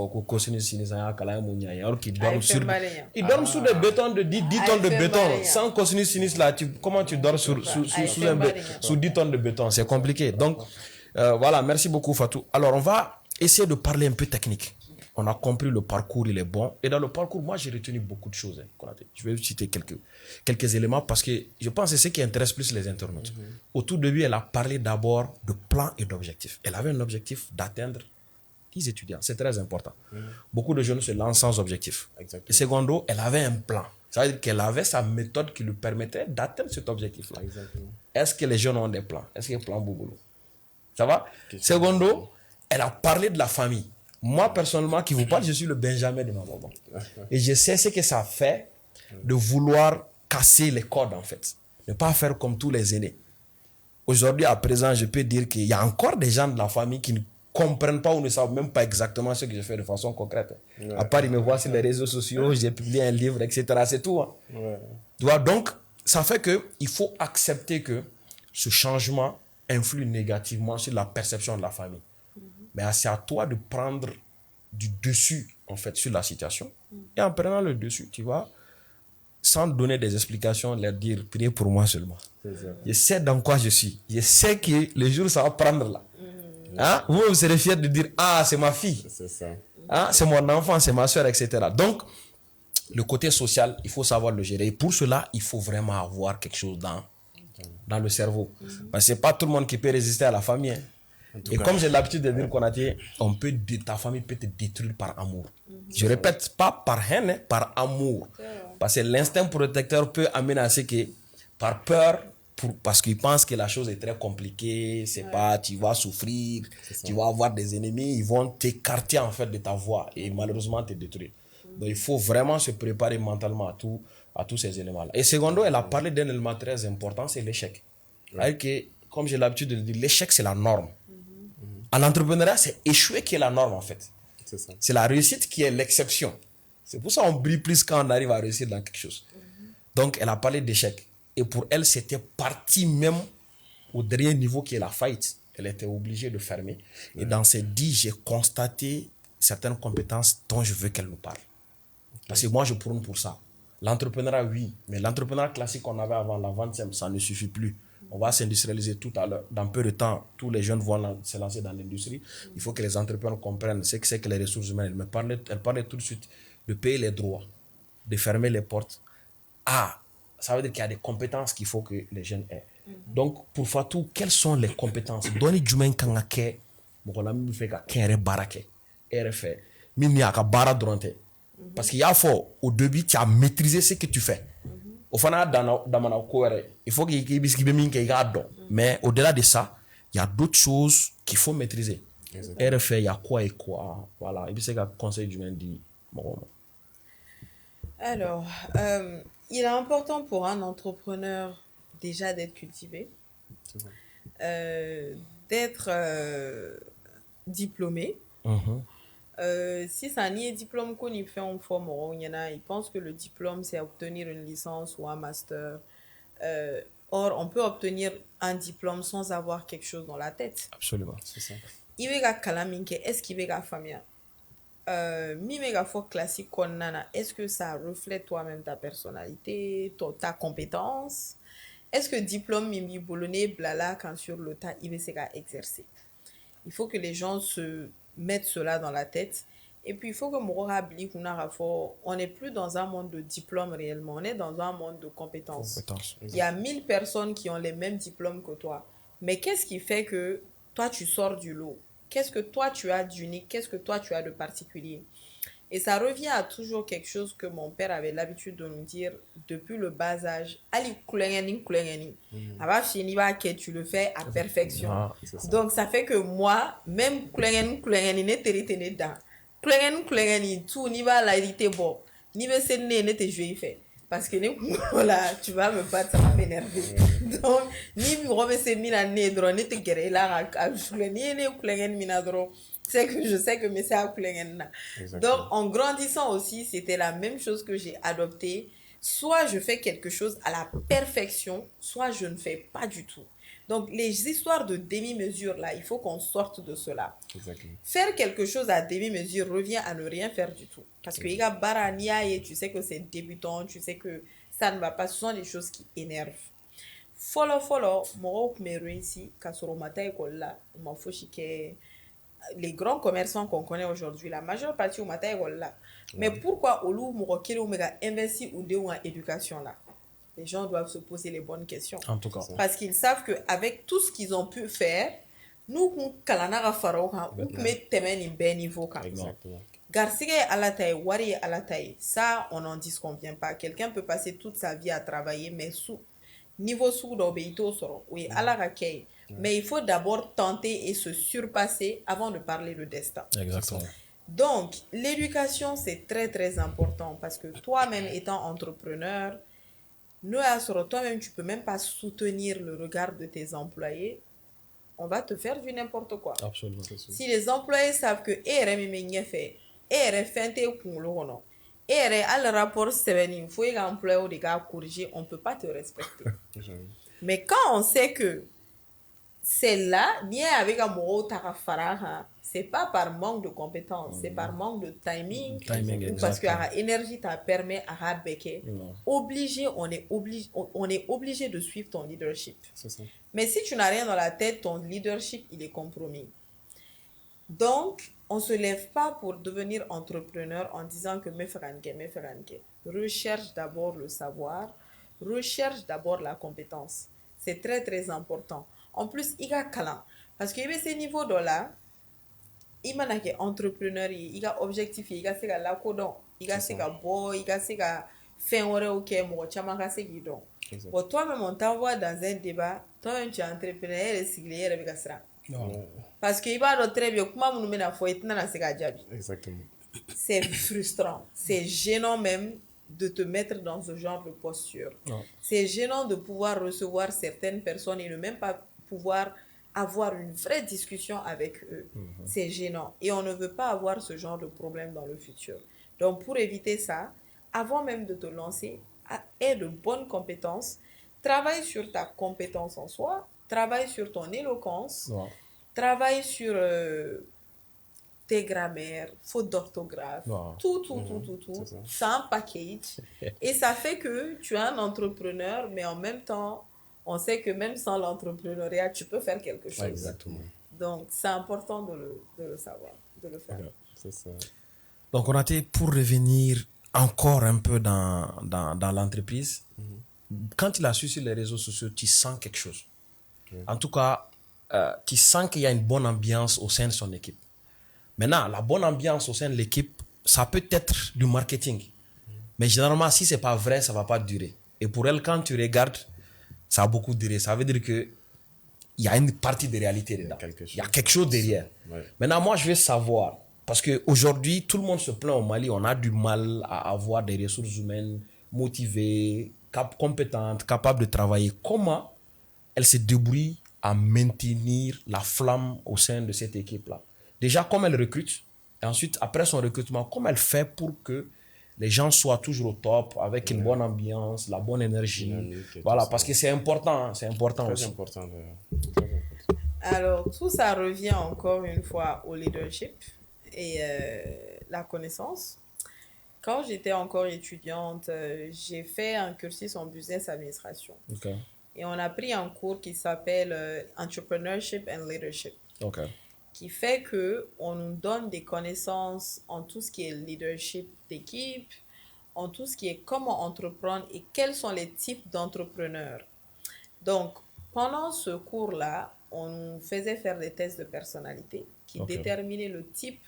qu'ils dorment sur des bétons de 10 tonnes de béton. Sans continuer sinistre là, comment tu dors sous 10 tonnes de béton? C'est compliqué. Donc, voilà, merci beaucoup Fatou. Alors, on va essayer de parler un peu technique. On a compris le parcours, il est bon. Et dans le parcours, moi, j'ai retenu beaucoup de choses. Je vais citer quelques éléments parce que je pense que c'est ce qui intéresse plus les internautes. Au tout début, elle a parlé d'abord de plans et d'objectifs. Elle avait un objectif d'atteindre 10 étudiants. C'est très important. Beaucoup de jeunes se lancent sans objectif. Exactement. Et secondo, elle avait un plan. Ça veut dire qu'elle avait sa méthode qui lui permettait d'atteindre cet objectif-là. Est-ce que les jeunes ont des plans? Est-ce qu'il y a un plan Bouboulou? Ça va? Secondo, elle a parlé de la famille. Moi, personnellement, qui vous parle, je suis le Benjamin de ma maman. Et je sais ce que ça fait de vouloir casser les codes, en fait. Ne pas faire comme tous les aînés. Aujourd'hui, à présent, je peux dire qu'il y a encore des gens de la famille qui ne comprennent pas ou ne savent même pas exactement ce que je fais de façon concrète. À part, ils me voient sur les réseaux sociaux, j'ai publié un livre, etc. C'est tout. Hein. Donc, ça fait qu'il faut accepter que ce changement influe négativement sur la perception de la famille. Mais c'est à toi de prendre du dessus, en fait, sur la situation. Et en prenant le dessus, tu vois, sans donner des explications, leur dire, priez pour moi seulement. Je sais dans quoi je suis. Je sais que le jour, ça va prendre là. Hein? Vous serez fiers de dire, ah, c'est ma fille. Hein? C'est mon enfant, c'est ma soeur, etc. Donc, le côté social, il faut savoir le gérer. Et pour cela, il faut vraiment avoir quelque chose dans le cerveau. Parce que c'est pas tout le monde qui peut résister à la famille. Hein. Et comme j'ai l'habitude de dire ta famille peut te détruire par amour. Je répète, pas par haine, par amour. Parce que l'instinct protecteur peut amener à ce que, par peur, parce qu'ils pensent que la chose est très compliquée, c'est pas, tu vas souffrir, tu vas avoir des ennemis, ils vont t'écarter en fait de ta voie et malheureusement te détruire. Donc il faut vraiment se préparer mentalement à tous ces éléments-là. Et secondo, elle a parlé d'un élément très important, c'est l'échec. C'est-à-dire que, comme j'ai l'habitude de dire, l'échec c'est la norme. En entrepreneuriat, c'est échouer qui est la norme en fait. C'est la réussite qui est l'exception. C'est pour ça qu'on brille plus quand on arrive à réussir dans quelque chose. Donc, elle a parlé d'échec. Et pour elle, c'était parti même au dernier niveau qui est la faillite. Elle était obligée de fermer. Et dans ces 10, j'ai constaté certaines compétences dont je veux qu'elle nous parle. Parce que moi, je prône pour ça. L'entrepreneuriat, oui. Mais l'entrepreneuriat classique qu'on avait avant, la vente simple, ça ne suffit plus. On va s'industrialiser tout à l'heure. Dans peu de temps, tous les jeunes vont se lancer dans l'industrie. Il faut que les entrepreneurs comprennent ce que c'est que les ressources humaines. Elle parlait tout de suite de payer les droits, de fermer les portes. Ah, ça veut dire qu'il y a des compétences qu'il faut que les jeunes aient. Donc, pour Fatou, quelles sont les compétences? Doni Jumen Kangake, Mokola Mifeka Kere Barake, RFE, Mimi Aka Bara Dronte. Parce qu'il y a fort, au début, tu as maîtrisé ce que tu fais. Au fana damana ko wɛrɛ il faut qu'il bɛ min kɛ i k'a dɔn mais au-delà de ça il y a d'autres choses qu'il faut maîtriser. E yɛrɛ fɛ il y a quoi et quoi voilà i bɛ se ka conseil jumɛn di mɔgɔw ma. Alors, il est important pour un entrepreneur déjà d'être cultivé, d'être diplômé. Si ça n'y est diplôme qu'on y fait en forme, il pense que le diplôme c'est obtenir une licence ou un master. Or, on peut obtenir un diplôme sans avoir quelque chose dans la tête. Absolument, c'est ça. Est-ce qu'il va famille? Classique est-ce que ça reflète toi-même ta personnalité, ta compétence? Est-ce que diplôme mimi boulonné blala quand sur le tas il va exercer? Il faut que les gens se mettent cela dans la tête. Et puis il faut que on n'est plus dans un monde de diplôme réellement, on est dans un monde de compétences. Il y a 1000 personnes qui ont les mêmes diplômes que toi. Mais qu'est-ce qui fait que toi tu sors du lot? Qu'est-ce que toi tu as d'unique? Qu'est-ce que toi tu as de particulier? Et ça revient à toujours quelque chose que mon père avait l'habitude de nous dire depuis le bas âge. Ali kulengeni. Tu le fais à perfection. Donc ça fait que moi, même kulengeni ne teritene da. Kulengeni tout ni va la irriter bon. Ni va se ne te jouer fait. Parce que voilà, tu vas me battre, ça va m'énerver. Donc, ni vous remettez mina nedro, ni te guérir là, ni minadro. C'est que je sais que mais c'est à Donc, en grandissant aussi, c'était la même chose que j'ai adopté. Soit je fais quelque chose à la perfection, soit je ne fais pas du tout. Donc, les histoires de demi-mesure, là, il faut qu'on sorte de cela. Exactement. Faire quelque chose à demi-mesure revient à ne rien faire du tout. Parce que tu sais que c'est débutant, tu sais que ça ne va pas. Ce sont des choses qui énervent. Follow, moi, je réussi, les grands commerçants qu'on connaît aujourd'hui, la majeure partie au matin, là. Mais pourquoi au loup, moi, investi ou en éducation là? Les gens doivent se poser les bonnes questions. En tout cas. Parce qu'ils savent qu'avec tout ce qu'ils ont pu faire, nous, kalanara faro, niveau. Exactement. Garciga à la taille, wari à la taille. Ça, on n'en disconvient pas. Quelqu'un peut passer toute sa vie à travailler, mais niveau sous d'obéito soro. Oui, à la raquette. Mais il faut d'abord tenter et se surpasser avant de parler de destin. Exactement. Donc, l'éducation, c'est très, très important parce que toi-même étant entrepreneur, toi-même, tu peux même pas soutenir le regard de tes employés. On va te faire du n'importe quoi. Absolument. Si les employés savent que on ne peut pas te respecter. Mais quand on sait que c'est là, c'est pas par manque de compétences, c'est par manque de timing ou parce que l'énergie t'a permis à béquer. On est obligé de suivre ton leadership. Mais si tu n'as rien dans la tête, ton leadership, il est compromis. Donc, on ne se lève pas pour devenir entrepreneur en disant que recherche d'abord le savoir, recherche d'abord la compétence. C'est très, très important. En plus, il y a câlin. Parce que ces niveaux là, il y a des entrepreneurs, il y a objectif, il y a la codon, il y a des boy, il y a des fins ok, moi, tu as des guidons. Pour toi-même, on t'envoie dans un débat, toi, tu es entrepreneur et c'est avec ça. Parce qu'il va très bien, comment nous met à fouet, Exactement. C'est frustrant, c'est gênant même de te mettre dans ce genre de posture. C'est gênant de pouvoir recevoir certaines personnes et ne même pas pouvoir avoir une vraie discussion avec eux. C'est gênant. Et on ne veut pas avoir ce genre de problème dans le futur. Donc, pour éviter ça, avant même de te lancer, aie de bonnes compétences. Travaille sur ta compétence en soi. Travaille sur ton éloquence. Travaille sur tes grammaires, fautes d'orthographe. Tout. C'est un package. Et ça fait que tu es un entrepreneur, mais en même temps, on sait que même sans l'entrepreneuriat, tu peux faire quelque chose. Exactement. Donc, c'est important de le savoir, de le faire. C'est ça. Donc, on a été pour revenir encore un peu dans l'entreprise. Quand il a su sur les réseaux sociaux, tu sens quelque chose. En tout cas, tu sens qu'il y a une bonne ambiance au sein de son équipe. Maintenant, la bonne ambiance au sein de l'équipe, ça peut être du marketing. Mais généralement, si ce n'est pas vrai, ça ne va pas durer. Et pour elle, quand tu regardes, ça a beaucoup duré. Ça veut dire que il y a une partie de réalité dedans. Il y a quelque chose derrière. Ouais. Maintenant, moi, je veux savoir, parce qu'aujourd'hui, tout le monde se plaint au Mali, on a du mal à avoir des ressources humaines motivées, compétentes, capables de travailler. Comment elle se débrouille à maintenir la flamme au sein de cette équipe-là? Déjà, comment elle recrute? Et ensuite, après son recrutement, comment elle fait pour que les gens soient toujours au top, avec une bonne ambiance, la bonne énergie. Dynamique et Voilà, tout parce ça. que c'est important, hein, c'est important Très aussi. important d'ailleurs. Très important. Alors, tout ça revient encore une fois au leadership et la connaissance. Quand j'étais encore étudiante, j'ai fait un cursus en business administration. Ok, Et on a pris un cours qui s'appelle Entrepreneurship and Leadership, ok, qui fait que on nous donne des connaissances en tout ce qui est leadership d'équipe, en tout ce qui est comment entreprendre et quels sont les types d'entrepreneurs. Donc, pendant ce cours-là, on nous faisait faire des tests de personnalité qui Ok. déterminaient le type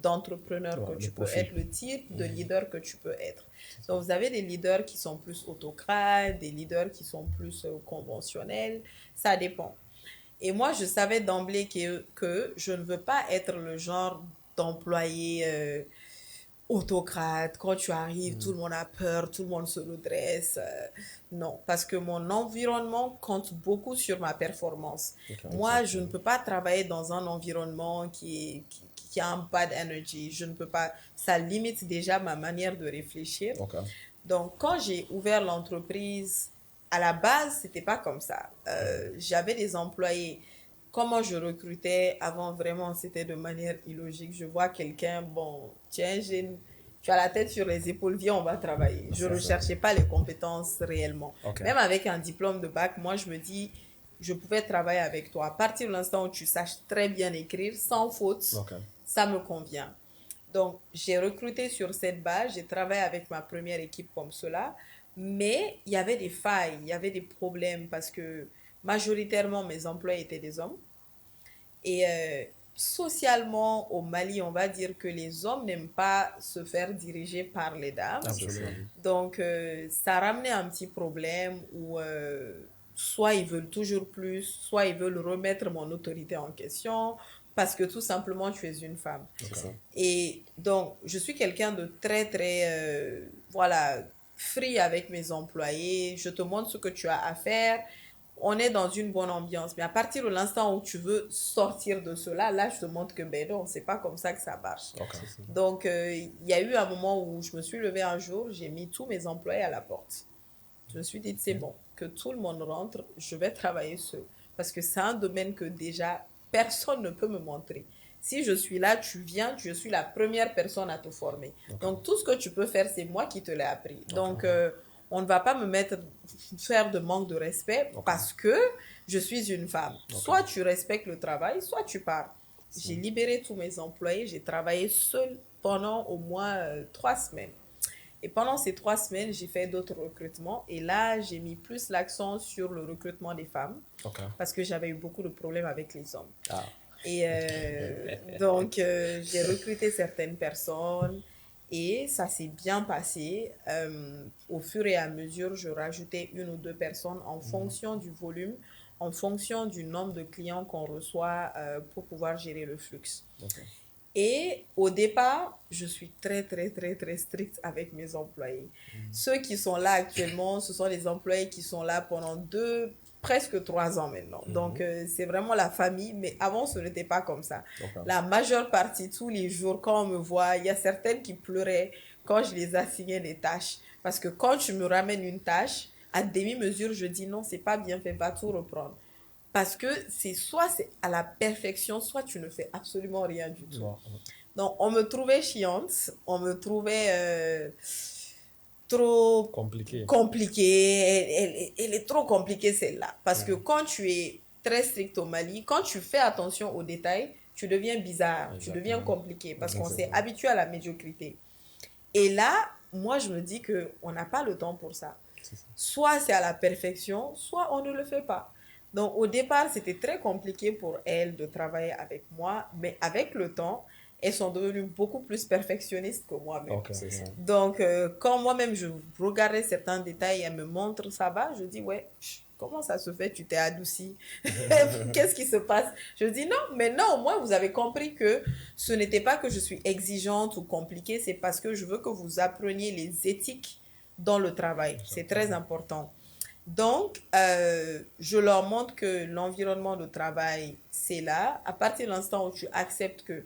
d'entrepreneur Ouais, que le tu peux profil. être, le type de leader que tu peux être. Donc, vous avez des leaders qui sont plus autocrates, des leaders qui sont plus conventionnels, ça dépend. Et moi, je savais d'emblée que je ne veux pas être le genre d'employé autocrate. Quand tu arrives, tout le monde a peur, tout le monde se redresse. Non, parce que mon environnement compte beaucoup sur ma performance. Moi, je ne peux pas travailler dans un environnement qui a un bad energy. Je ne peux pas. Ça limite déjà ma manière de réfléchir. ok. Donc, quand j'ai ouvert l'entreprise, à la base, c'était pas comme ça. J'avais des employés. Comment je recrutais avant, vraiment, c'était de manière illogique. Je vois quelqu'un, bon, tiens, tu as la tête sur les épaules, viens, on va travailler. Je ne recherchais pas les compétences réellement. Ok. Même avec un diplôme de bac, moi, je me dis, je pouvais travailler avec toi. À partir de l'instant où tu saches très bien écrire, sans faute, Ok. ça me convient. Donc, j'ai recruté sur cette base, j'ai travaillé avec ma première équipe comme cela, mais il y avait des failles, il y avait des problèmes parce que majoritairement mes employés étaient des hommes. Et socialement, au Mali, on va dire que les hommes n'aiment pas se faire diriger par les dames. Absolument. Donc, ça ramenait un petit problème où soit ils veulent toujours plus, soit ils veulent remettre mon autorité en question parce que tout simplement, tu es une femme. C'est ça. Et donc, je suis quelqu'un de très, très, voilà, free avec mes employés. Je te montre ce que tu as à faire. On est dans une bonne ambiance. Mais à partir de l'instant où tu veux sortir de cela, là, je te montre que, ben non, c'est pas comme ça que ça marche. Ok. Donc, il y a eu un moment où je me suis levée un jour, j'ai mis tous mes employés à la porte. Je me suis dit, c'est bon, que tout le monde rentre, je vais travailler seul. Parce que c'est un domaine que déjà, personne ne peut me montrer. Si je suis là, tu viens, je suis la première personne à te former. Donc, tout ce que tu peux faire, c'est moi qui te l'ai appris. Donc, on ne va pas me faire de manque de respect parce que je suis une femme. Soit tu respectes le travail, soit tu pars. J'ai libéré tous mes employés, j'ai travaillé seule pendant au moins 3 semaines. Et pendant ces 3 semaines, j'ai fait d'autres recrutements. Et là, j'ai mis plus l'accent sur le recrutement des femmes. Ok. Parce que j'avais eu beaucoup de problèmes avec les hommes. Ah. Et donc, j'ai recruté certaines personnes. Et ça s'est bien passé. Au fur et à mesure, je rajoutais 1 ou 2 personnes en fonction du volume, en fonction du nombre de clients qu'on reçoit pour pouvoir gérer le flux. Ok. Et au départ, je suis très, très, très, très stricte avec mes employés. Ceux qui sont là actuellement, ce sont des employés qui sont là pendant presque 3 ans maintenant. Donc, c'est vraiment la famille. Mais avant, ce n'était pas comme ça. Ok. La majeure partie, tous les jours, quand on me voit, il y a certaines qui pleuraient quand je les assignais des tâches. Parce que quand tu me ramènes une tâche, à demi-mesure, je dis non, c'est pas bien fait, va tout reprendre. Parce que soit c'est à la perfection, soit tu ne fais absolument rien du tout. Bon. Donc, on me trouvait chiante, on me trouvait trop Compliqué. compliquée. Elle est trop compliquée, celle-là. Parce que quand tu es très strict au Mali, quand tu fais attention aux détails, tu deviens bizarre, tu deviens compliqué parce qu'on s'est habitué à la médiocrité. Et là, moi, je me dis qu'on n'a pas le temps pour ça. Soit c'est à la perfection, soit on ne le fait pas. Donc, au départ, c'était très compliqué pour elle de travailler avec moi, mais avec le temps, elles sont devenues beaucoup plus perfectionnistes que moi-même. Ok, c'est ça. Donc, quand moi-même, je regardais certains détails et elles me montrent ça va, je dis, ouais, comment ça se fait, tu t'es adouci? Qu'est-ce qui se passe? Je dis, non, mais non, moi, vous avez compris que ce n'était pas que je suis exigeante ou compliquée, c'est parce que je veux que vous appreniez les éthiques dans le travail. C'est très important. Donc, je leur montre que l'environnement de travail, c'est là. À partir de l'instant où tu acceptes que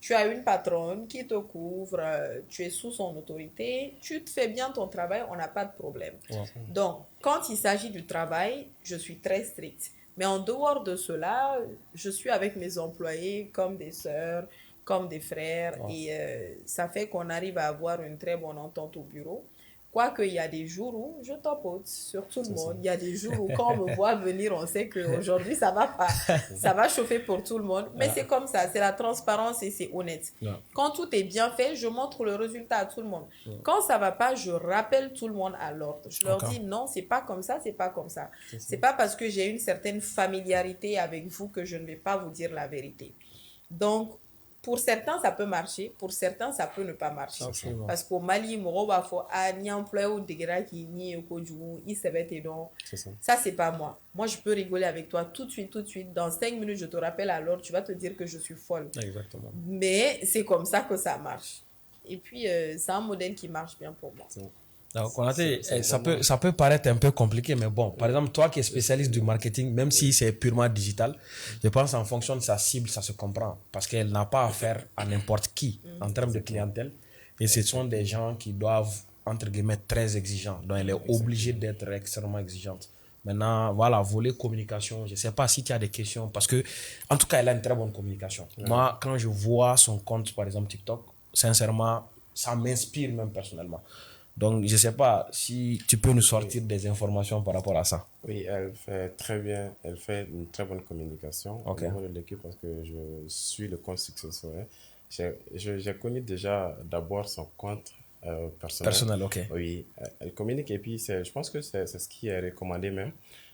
tu as une patronne qui te couvre, tu es sous son autorité, tu te fais bien ton travail, on n'a pas de problème. Ouais. Donc, quand il s'agit du travail, je suis très stricte. Mais en dehors de cela, je suis avec mes employés comme des sœurs, comme des frères. Ouais. Et ça fait qu'on arrive à avoir une très bonne entente au bureau. Quoique, il y a des jours où je tapote sur tout le monde. Il y a des jours où, quand on me voit venir, on sait qu'aujourd'hui, ça va pas. Ça va chauffer pour tout le monde. Mais c'est comme ça. C'est la transparence et c'est honnête. Ouais. Quand tout est bien fait, je montre le résultat à tout le monde. Quand ça va pas, je rappelle tout le monde à l'ordre. Je leur dis non, c'est pas comme ça, c'est pas comme ça. C'est pas parce que j'ai une certaine familiarité avec vous que je ne vais pas vous dire la vérité. Donc, pour certains, ça peut marcher. Pour certains, ça peut ne pas marcher. Absolument. Parce qu'au Mali, il faut un employé ou des gars qui n'y est il se met donc. Ça, c'est pas moi. Moi, je peux rigoler avec toi tout de suite. Dans 5 minutes, je te rappelle alors, tu vas te dire que je suis folle. Exactement. Mais c'est comme ça que ça marche. Et puis, c'est un modèle qui marche bien pour moi. Donc, ça peut paraître un peu compliqué, mais bon, par exemple, toi qui es spécialiste du marketing, même si c'est purement digital, je pense en fonction de sa cible, ça se comprend. Parce qu'elle n'a pas affaire à n'importe qui en termes de clientèle. Et ce sont des gens qui doivent, entre guillemets, très exigeants. Donc, elle est obligée d'être extrêmement exigeante. Maintenant, voilà, volet communication, je ne sais pas si tu as des questions, parce que, en tout cas, elle a une très bonne communication. Moi, quand je vois son compte, par exemple, TikTok, sincèrement, ça m'inspire même personnellement. Donc, je ne sais pas si tu peux nous sortir des informations par rapport à ça. Oui, elle fait très bien, elle fait une très bonne communication au niveau de l'équipe parce que je suis le compte successeur. J'ai connu déjà d'abord son compte personnel. Ok. Oui, elle communique et puis je pense que c'est ce qui est recommandé même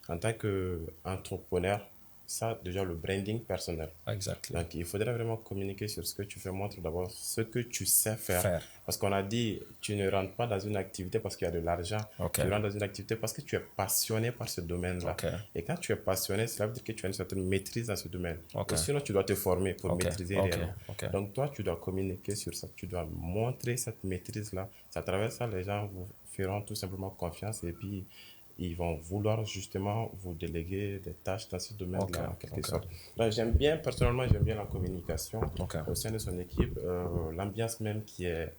en tant qu'entrepreneur. Ça, déjà, le branding personnel. Exactement. Donc, il faudrait vraiment communiquer sur ce que tu fais. Montre d'abord ce que tu sais faire. Parce qu'on a dit, tu ne rentres pas dans une activité parce qu'il y a de l'argent. Tu rentres dans une activité parce que tu es passionné par ce domaine-là. Et quand tu es passionné, cela veut dire que tu as une certaine maîtrise dans ce domaine. Sinon, tu dois te former pour maîtriser réellement. Donc, toi, tu dois communiquer sur ça. Tu dois montrer cette maîtrise-là. À travers ça, les gens vous feront tout simplement confiance et puis ils vont vouloir justement vous déléguer des tâches dans ce domaine-là, en quelque sorte. Donc, personnellement, j'aime bien la communication au sein de son équipe, l'ambiance même qui est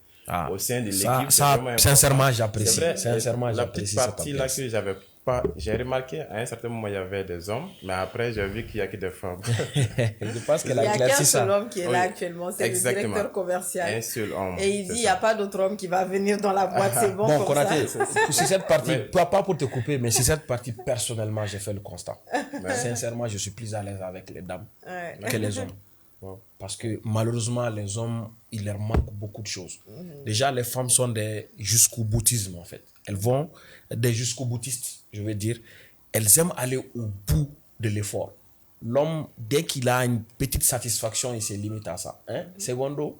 au sein de l'équipe. Ça, sincèrement, j'apprécie. La petite partie-là que j'avais pas, j'ai remarqué, à un certain moment, il y avait des hommes, mais après, j'ai vu qu'il n'y a que des femmes. Je pense qu'elle a éclairci ça. Il n'y a qu'un seul homme qui est là actuellement, c'est le directeur commercial. Un seul homme. Et il dit, il n'y a pas d'autre homme qui va venir dans la boîte, c'est bon comme Konaté, ça. sur cette partie, pas pour te couper, mais sur cette partie, personnellement, j'ai fait le constat. Sincèrement, je suis plus à l'aise avec les dames que les hommes. Parce que malheureusement, les hommes, il leur manque beaucoup de choses. Déjà, les femmes sont des jusqu'au boutisme, en fait. Elles vont des jusqu'au boutistes, je veux dire. Elles aiment aller au bout de l'effort. L'homme, dès qu'il a une petite satisfaction, il se limite à ça. Secondo,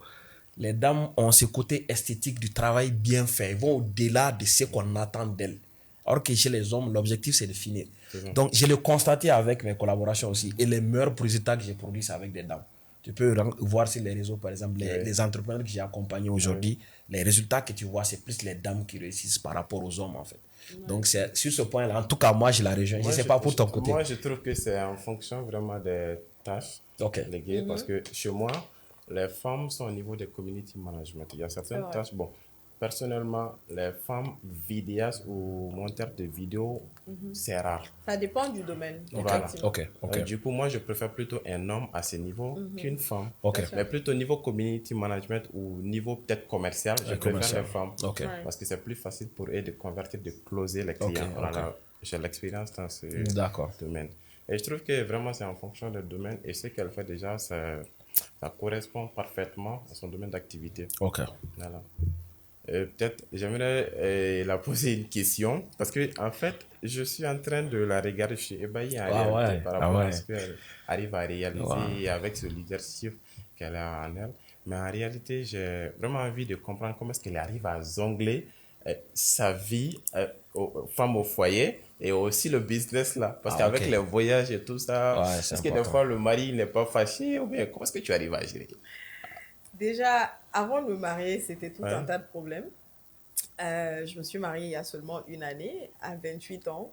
les dames ont ce côté esthétique du travail bien fait. Elles vont au-delà de ce qu'on attend d'elles. Alors que chez les hommes, l'objectif, c'est de finir. Donc, je l'ai constaté avec mes collaborations aussi. Et les meilleurs résultats que j'ai produits, c'est avec des dames. Tu peux voir sur les réseaux, par exemple, les entrepreneurs que j'ai accompagnés aujourd'hui, les résultats que tu vois, c'est plus les dames qui réussissent par rapport aux hommes, en fait. Donc, c'est sur ce point-là, en tout cas, moi, je la rejoins. Je ne sais pas pour ton côté. Moi, je trouve que c'est en fonction vraiment des tâches léguées, parce que chez moi, les femmes sont au niveau des community management. Il y a certaines tâches, personnellement, les femmes vidéastes ou monteurs de vidéos, c'est rare. Ça dépend du domaine. Voilà. Du coup, moi, je préfère plutôt un homme à ce niveau qu'une femme. Mais plutôt niveau community management ou niveau peut-être commercial, je préfère les femmes. Parce que c'est plus facile pour eux de convertir, de closer les clients. J'ai l'expérience dans ce domaine. Et je trouve que vraiment, c'est en fonction du domaine. Et ce qu'elle fait déjà, ça correspond parfaitement à son domaine d'activité. Voilà. Peut-être j'aimerais la poser une question parce que en fait je suis en train de la regarder, je suis ébahi par rapport à ce qu'elle arrive à réaliser avec ce leadership qu'elle a en elle. Mais en réalité, j'ai vraiment envie de comprendre comment est-ce qu'elle arrive à jongler sa vie femme au foyer et aussi le business là. Parce qu'avec les voyages et tout ça, est-ce que des fois le mari n'est pas fâché ou bien comment est-ce que tu arrives à gérer? Déjà, avant de me marier, c'était tout un tas de problèmes. Je me suis mariée il y a seulement une année, à 28 ans.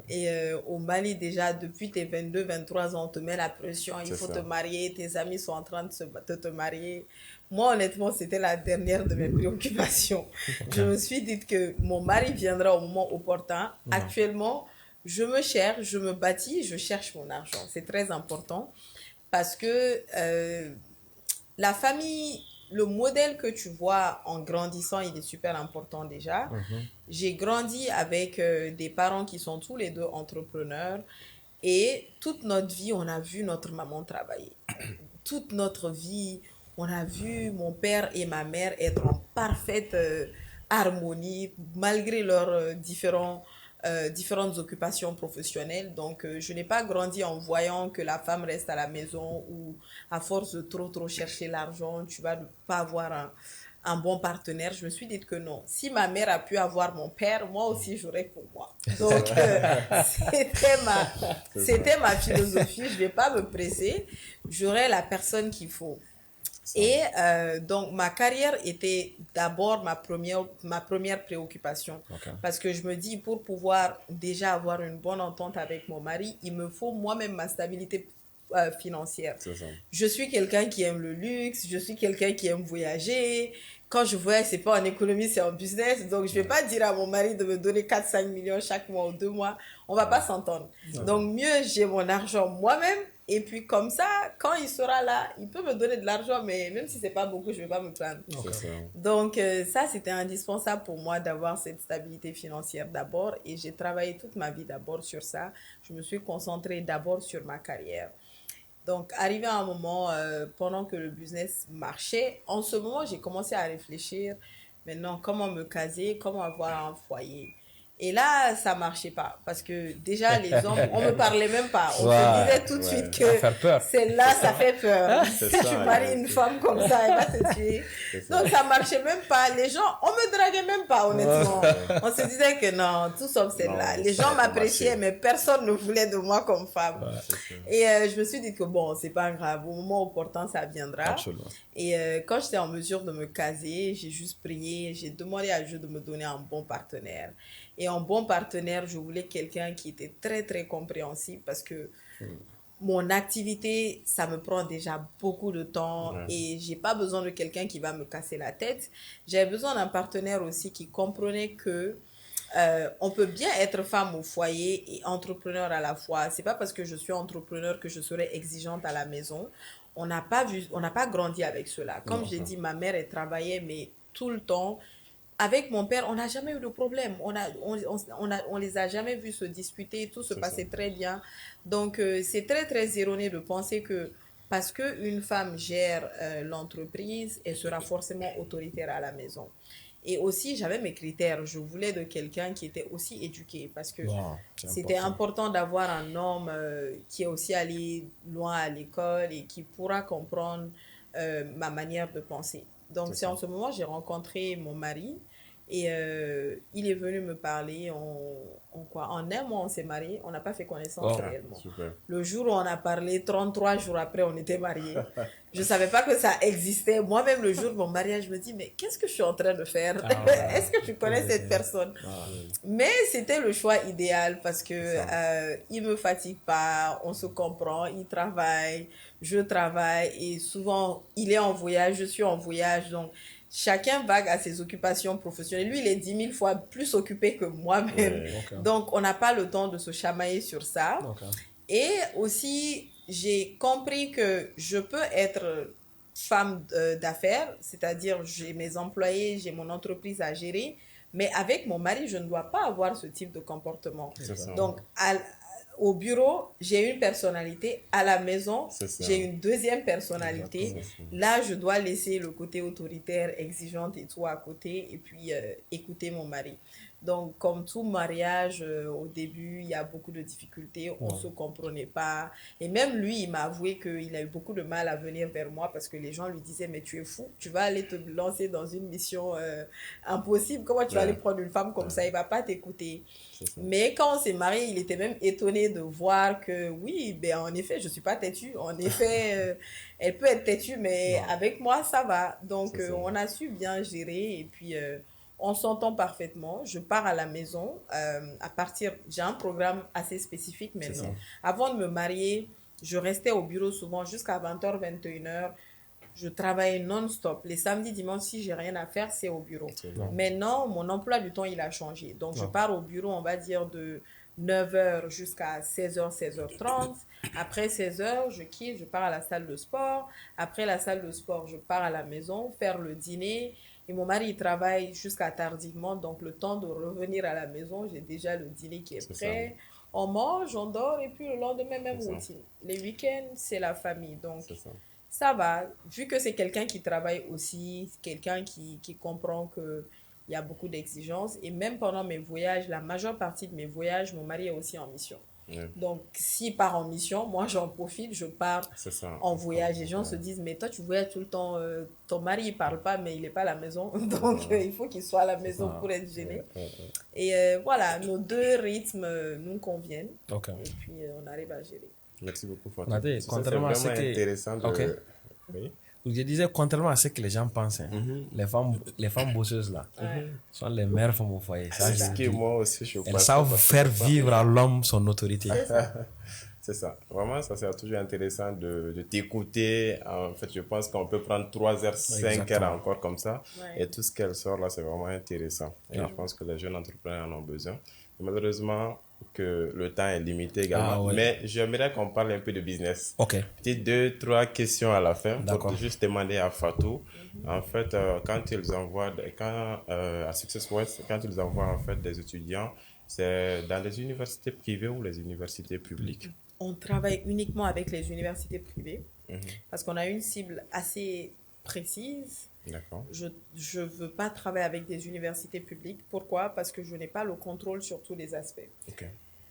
Et au Mali, déjà, depuis tes 22, 23 ans, on te met la pression, il faut te marier, tes amis sont en train de te marier. Moi, honnêtement, c'était la dernière de mes préoccupations. Je me suis dit que mon mari viendra au moment opportun. Actuellement, je me cherche, je me bâtis, je cherche mon argent. C'est très important parce que la famille, le modèle que tu vois en grandissant, il est super important déjà. J'ai grandi avec des parents qui sont tous les deux entrepreneurs et toute notre vie, on a vu notre maman travailler. Toute notre vie, on a vu mon père et ma mère être en parfaite harmonie malgré leurs différentes occupations professionnelles. Donc, je n'ai pas grandi en voyant que la femme reste à la maison ou à force de trop chercher l'argent, tu vas pas avoir un bon partenaire. Je me suis dit que non. Si ma mère a pu avoir mon père, moi aussi, j'aurais pour moi. Donc, c'était ma philosophie. Je vais pas me presser. J'aurai la personne qu'il faut. Et donc, ma carrière était d'abord ma première préoccupation. Parce que je me dis, pour pouvoir déjà avoir une bonne entente avec mon mari, il me faut moi-même ma stabilité financière. Je suis quelqu'un qui aime le luxe, je suis quelqu'un qui aime voyager. Quand je voyage, c'est pas en économie, c'est en business. Donc, je vais pas dire à mon mari de me donner 4-5 millions chaque mois ou 2 mois. On va pas s'entendre. Donc, mieux, j'ai mon argent moi-même. Et puis, comme ça, quand il sera là, il peut me donner de l'argent, mais même si c'est pas beaucoup, je vais pas me plaindre. Donc, ça, c'était indispensable pour moi d'avoir cette stabilité financière d'abord. Et j'ai travaillé toute ma vie d'abord sur ça. Je me suis concentrée d'abord sur ma carrière. Donc, arrivé à un moment, pendant que le business marchait, en ce moment, j'ai commencé à réfléchir maintenant comment me caser, comment avoir un foyer. Et là, ça ne marchait pas parce que déjà, les hommes, on ne me parlait même pas. On se disait tout de suite que celle-là, ça fait peur. Si tu maries une femme comme ça, elle va te tuer. Donc, ça ne marchait même pas. Les gens, on ne me draguait même pas, honnêtement. On se disait que non, tout sauf celle-là. Les gens m'appréciaient, mais personne ne voulait de moi comme femme. Et je me suis dit que bon, c'est pas grave. Au moment opportun, ça viendra. Absolument. Et quand j'étais en mesure de me caser, j'ai juste prié, j'ai demandé à Dieu de me donner un bon partenaire. Et un bon partenaire, je voulais quelqu'un qui était très compréhensible parce que mon activité, ça me prend déjà beaucoup de temps et j'ai pas besoin de quelqu'un qui va me casser la tête. J'avais besoin d'un partenaire aussi qui comprenait que on peut bien être femme au foyer et entrepreneur à la fois. C'est pas parce que je suis entrepreneur que je serai exigeante à la maison. On n'a pas grandi avec cela. Comme j'ai dit, ma mère, elle travaillait, mais tout le temps. Avec mon père, on n'a jamais eu de problème. On les a jamais vus se disputer. Tout se passait très bien. Donc, c'est très erroné de penser que parce qu'une femme gère l'entreprise, elle sera forcément autoritaire à la maison. Et aussi, j'avais mes critères. Je voulais de quelqu'un qui était aussi éduqué parce que c'était important d'avoir un homme qui est aussi allé loin à l'école et qui pourra comprendre ma manière de penser. Donc, c'est en ce moment, j'ai rencontré mon mari et il est venu me parler. En un mois, on s'est mariés. On n'a pas fait connaissance réellement. Super. Le jour où on a parlé, 33 jours après, on était mariés. Je ne savais pas que ça existait. Moi-même, le jour de mon mariage, je me dis, mais qu'est-ce que je suis en train de faire? Est-ce que tu connais cette personne? Mais c'était le choix idéal parce que il ne me fatigue pas, on se comprend, il travaille, je travaille et souvent, il est en voyage, je suis en voyage. Donc, chacun vague à ses occupations professionnelles. Lui, il est 10 000 fois plus occupé que moi-même. Donc, on n'a pas le temps de se chamailler sur ça. Et aussi, j'ai compris que je peux être femme d'affaires, c'est-à-dire j'ai mes employés, j'ai mon entreprise à gérer, mais avec mon mari, je ne dois pas avoir ce type de comportement. Donc, au bureau, j'ai une personnalité. À la maison, j'ai une deuxième personnalité. Là, je dois laisser le côté autoritaire, exigeante et tout à côté et puis écouter mon mari. Donc, comme tout mariage, au début, il y a beaucoup de difficultés, on ne se comprenait pas. Et même lui, il m'a avoué qu'il a eu beaucoup de mal à venir vers moi parce que les gens lui disaient, mais tu es fou, tu vas aller te lancer dans une mission impossible. Comment tu vas aller prendre une femme comme ça, il ne va pas t'écouter. Mais quand on s'est marié, il était même étonné de voir que oui, ben, en effet, je ne suis pas têtue. En effet, elle peut être têtue, mais avec moi, ça va. Donc, on a su bien gérer et puis on s'entend parfaitement. Je pars à la maison à partir... J'ai un programme assez spécifique maintenant. Avant de me marier, je restais au bureau souvent jusqu'à 20h, 21h. Je travaillais non-stop. Les samedis, dimanches, si j'ai rien à faire, c'est au bureau. Maintenant, mon emploi du temps, il a changé. Donc, je pars au bureau, on va dire, de 9h jusqu'à 16h, 16h30. Après 16h, je quitte, je pars à la salle de sport. Après la salle de sport, je pars à la maison faire le dîner. Et mon mari, il travaille jusqu'à tardivement. Donc, le temps de revenir à la maison, j'ai déjà le dîner qui est prêt. On mange, on dort et puis le lendemain, même routine. Les week-ends, c'est la famille. Donc, ça va. Vu que c'est quelqu'un qui travaille aussi, quelqu'un qui comprend qu'il y a beaucoup d'exigences. Et même pendant mes voyages, la majeure partie de mes voyages, mon mari est aussi en mission. Donc, s'il part en mission, moi, j'en profite, je pars en voyage. Les gens se disent, mais toi, tu voyages tout le temps, ton mari, il parle pas, mais il n'est pas à la maison. Donc, il faut qu'il soit à la maison pour être gêné. Et voilà, nos deux rythmes nous conviennent. Et puis, on arrive à gérer. Merci beaucoup, Fatou. C'est vraiment intéressant de... Oui. Je disais, contrairement à ce que les gens pensent, les femmes bosseuses là sont les meilleures femmes au foyer. C'est ce que moi aussi je pense. Elles savent faire vivre à l'homme son autorité. C'est ça. Vraiment, ça c'est toujours intéressant de t'écouter. En fait, je pense qu'on peut prendre 3 heures, 5 heures encore comme ça. Et tout ce qu'elle sort là, c'est vraiment intéressant. Et je pense que les jeunes entrepreneurs en ont besoin. Malheureusement, que le temps est limité également. Mais j'aimerais qu'on parle un peu de business. Peut-être 2, 3 questions à la fin pour juste demander à Fatou. En fait, quand ils envoient, à SuccessWorks, quand ils envoient en fait des étudiants, c'est dans les universités privées ou les universités publiques? On travaille uniquement avec les universités privées parce qu'on a une cible assez précise. Je ne veux pas travailler avec des universités publiques. Pourquoi? Parce que je n'ai pas le contrôle sur tous les aspects.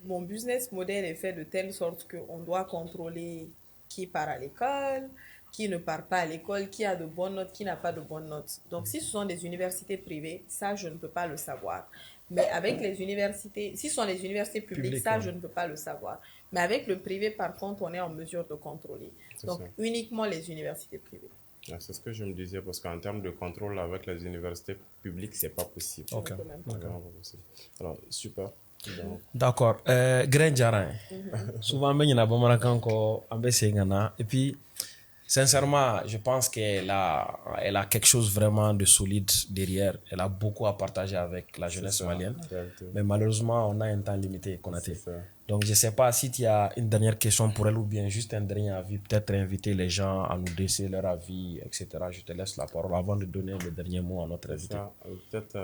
Mon business model est fait de telle sorte qu'on doit contrôler qui part à l'école, qui ne part pas à l'école, qui a de bonnes notes, qui n'a pas de bonnes notes. Donc, si ce sont des universités privées, ça, je ne peux pas le savoir. Mais avec les universités, si ce sont les universités publiques, ça, je ne peux pas le savoir. Mais avec le privé, par contre, on est en mesure de contrôler. Donc, uniquement les universités privées. C'est ce que je me disais, parce qu'en termes de contrôle avec les universités publiques, c'est pas possible. Alors, super. D'accord. Grain Jarin. Souvent, il y a un bon et puis, sincèrement, je pense qu'elle a quelque chose vraiment de solide derrière. Elle a beaucoup à partager avec la jeunesse malienne. Mais malheureusement, on a un temps limité qu'on a. Donc, je ne sais pas si tu as une dernière question pour elle ou bien juste un dernier avis. Peut-être inviter les gens à nous laisser leur avis, etc. Je te laisse la parole avant de donner le dernier mot à notre invité. Peut-être,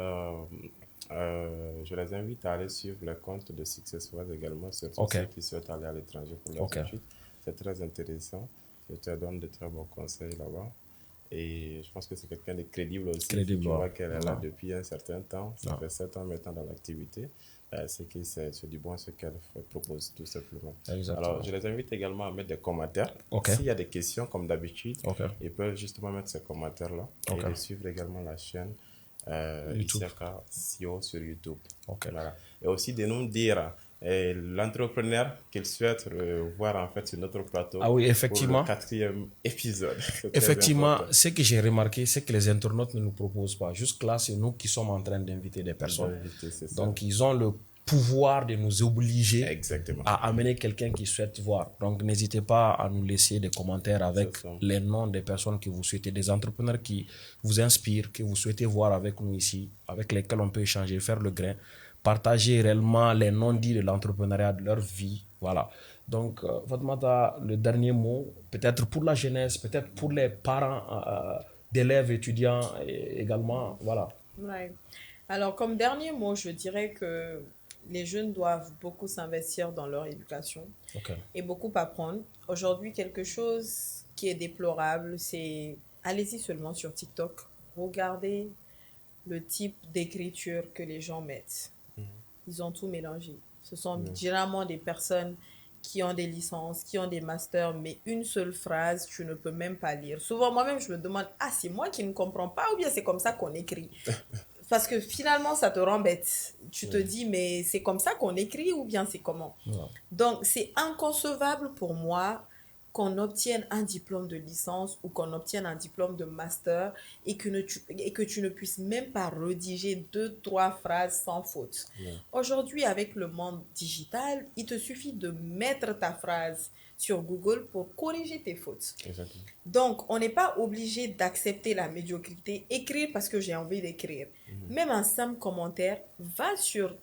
je les invite à aller suivre le compte de SuccessWorks également, surtout ceux qui souhaitent aller à l'étranger pour leurs études. C'est très intéressant. Je te donne de très bons conseils là-bas. Et je pense que c'est quelqu'un de crédible aussi. Je vois qu'elle est là depuis un certain temps. Ça fait 7 ans maintenant dans l'activité. C'est du bon ce qu'elle propose, tout simplement. Alors, je les invite également à mettre des commentaires. S'il y a des questions, comme d'habitude, ils peuvent justement mettre ces commentaires-là. Et de suivre également la chaîne Isiaka CEO sur YouTube. Voilà. Et aussi de nous dire l'entrepreneur qu'il souhaite voir en fait sur notre plateau pour le 4e épisode. Effectivement, ce que j'ai remarqué, c'est que les internautes ne nous proposent pas. Jusque-là, c'est nous qui sommes en train d'inviter des personnes. Donc, ils ont le pouvoir de nous obliger à amener quelqu'un qui souhaite voir. Donc, n'hésitez pas à nous laisser des commentaires avec les noms des personnes que vous souhaitez, des entrepreneurs qui vous inspirent, que vous souhaitez voir avec nous ici, avec lesquels on peut échanger, faire le grain. Partager réellement les non-dits de l'entrepreneuriat, de leur vie. Voilà. Donc, Fatoumata, le dernier mot, peut-être pour la jeunesse, peut-être pour les parents d'élèves, étudiants également. Voilà. Alors, comme dernier mot, je dirais que les jeunes doivent beaucoup s'investir dans leur éducation et beaucoup apprendre. Aujourd'hui, quelque chose qui est déplorable, c'est allez-y seulement sur TikTok, regardez le type d'écriture que les gens mettent. Ils ont tout mélangé. Ce sont généralement des personnes qui ont des licences, qui ont des masters, mais une seule phrase, tu ne peux même pas lire. Souvent, moi-même, je me demande, c'est moi qui ne comprends pas ou bien c'est comme ça qu'on écrit? Parce que finalement, ça te rend bête. Tu te dis, mais c'est comme ça qu'on écrit ou bien c'est comment? Donc, c'est inconcevable pour moi qu'on obtienne un diplôme de licence ou qu'on obtienne un diplôme de master et que tu ne puisses même pas rédiger 2-3 phrases sans faute. Aujourd'hui, avec le monde digital, il te suffit de mettre ta phrase sur Google pour corriger tes fautes. Exactement. Donc, on n'est pas obligé d'accepter la médiocrité. Écrire parce que j'ai envie d'écrire. Même un simple commentaire, va sur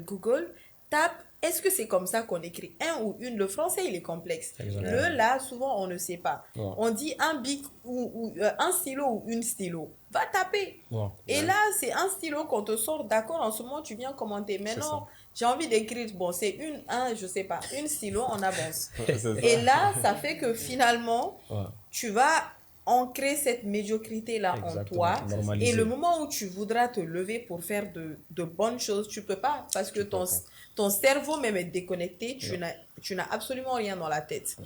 Google, tape, est-ce que c'est comme ça qu'on écrit un ou une? Le français, il est complexe. Le là, souvent, on ne sait pas. On dit un bic ou un stylo ou une stylo. Va taper. Et là, c'est un stylo qu'on te sort. D'accord, en ce moment, tu viens commenter. Maintenant, j'ai envie d'écrire. Bon, c'est je sais pas, une stylo, on avance. Et là, ça fait que finalement, tu vas ancrer cette médiocrité-là en toi. Et le moment où tu voudras te lever pour faire de bonnes choses, tu peux pas. Parce que ton cerveau même est déconnecté. Tu n'as absolument rien dans la tête.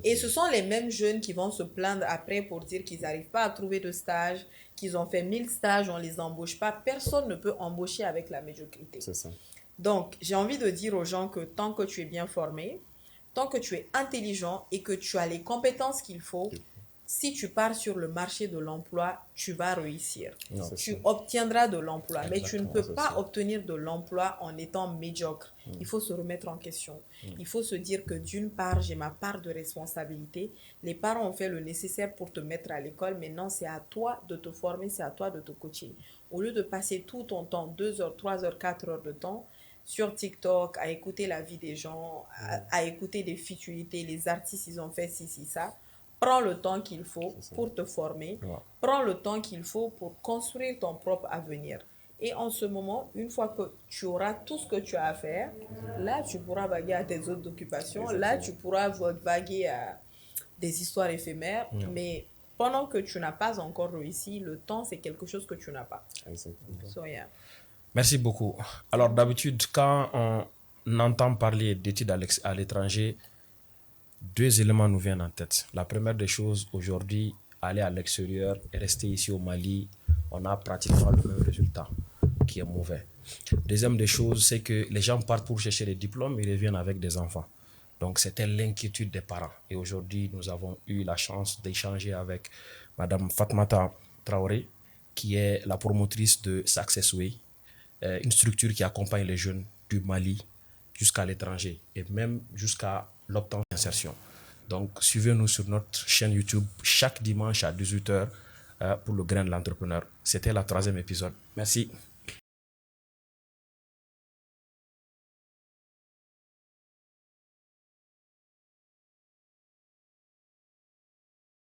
Et ce sont les mêmes jeunes qui vont se plaindre après pour dire qu'ils n'arrivent pas à trouver de stage, qu'ils ont fait 1000 stages, on ne les embauche pas. Personne ne peut embaucher avec la médiocrité. C'est ça. Donc, j'ai envie de dire aux gens que tant que tu es bien formé, tant que tu es intelligent et que tu as les compétences qu'il faut, si tu pars sur le marché de l'emploi, tu vas réussir. Tu obtiendras de l'emploi, mais tu ne peux pas obtenir de l'emploi en étant médiocre. Il faut se remettre en question. Il faut se dire que d'une part, j'ai ma part de responsabilité. Les parents ont fait le nécessaire pour te mettre à l'école. Maintenant, c'est à toi de te former, c'est à toi de te coacher. Au lieu de passer tout ton temps, 2 heures, 3 heures, 4 heures de temps, sur TikTok, à écouter la vie des gens, à écouter des futilités, les artistes, ils ont fait ci, ça. Prends le temps qu'il faut pour te former. Prends le temps qu'il faut pour construire ton propre avenir. Et en ce moment, une fois que tu auras tout ce que tu as à faire, là, tu pourras vaguer à tes autres occupations. Là, tu pourras vaguer à des histoires éphémères. Mais pendant que tu n'as pas encore réussi, le temps, c'est quelque chose que tu n'as pas. So, yeah. Merci beaucoup. Alors, d'habitude, quand on entend parler d'études à l'étranger, 2 éléments nous viennent en tête. La première des choses, aujourd'hui, aller à l'extérieur et rester ici au Mali, on a pratiquement le même résultat, qui est mauvais. Deuxième des choses, c'est que les gens partent pour chercher des diplômes et reviennent avec des enfants. Donc, c'était l'inquiétude des parents. Et aujourd'hui, nous avons eu la chance d'échanger avec Madame Fatmata Traoré, qui est la promotrice de Successway, une structure qui accompagne les jeunes du Mali jusqu'à l'étranger et même jusqu'à l'obtention d'insertion. Donc, suivez-nous sur notre chaîne YouTube chaque dimanche à 18h pour le grain de l'entrepreneur. C'était le 3e épisode. Merci.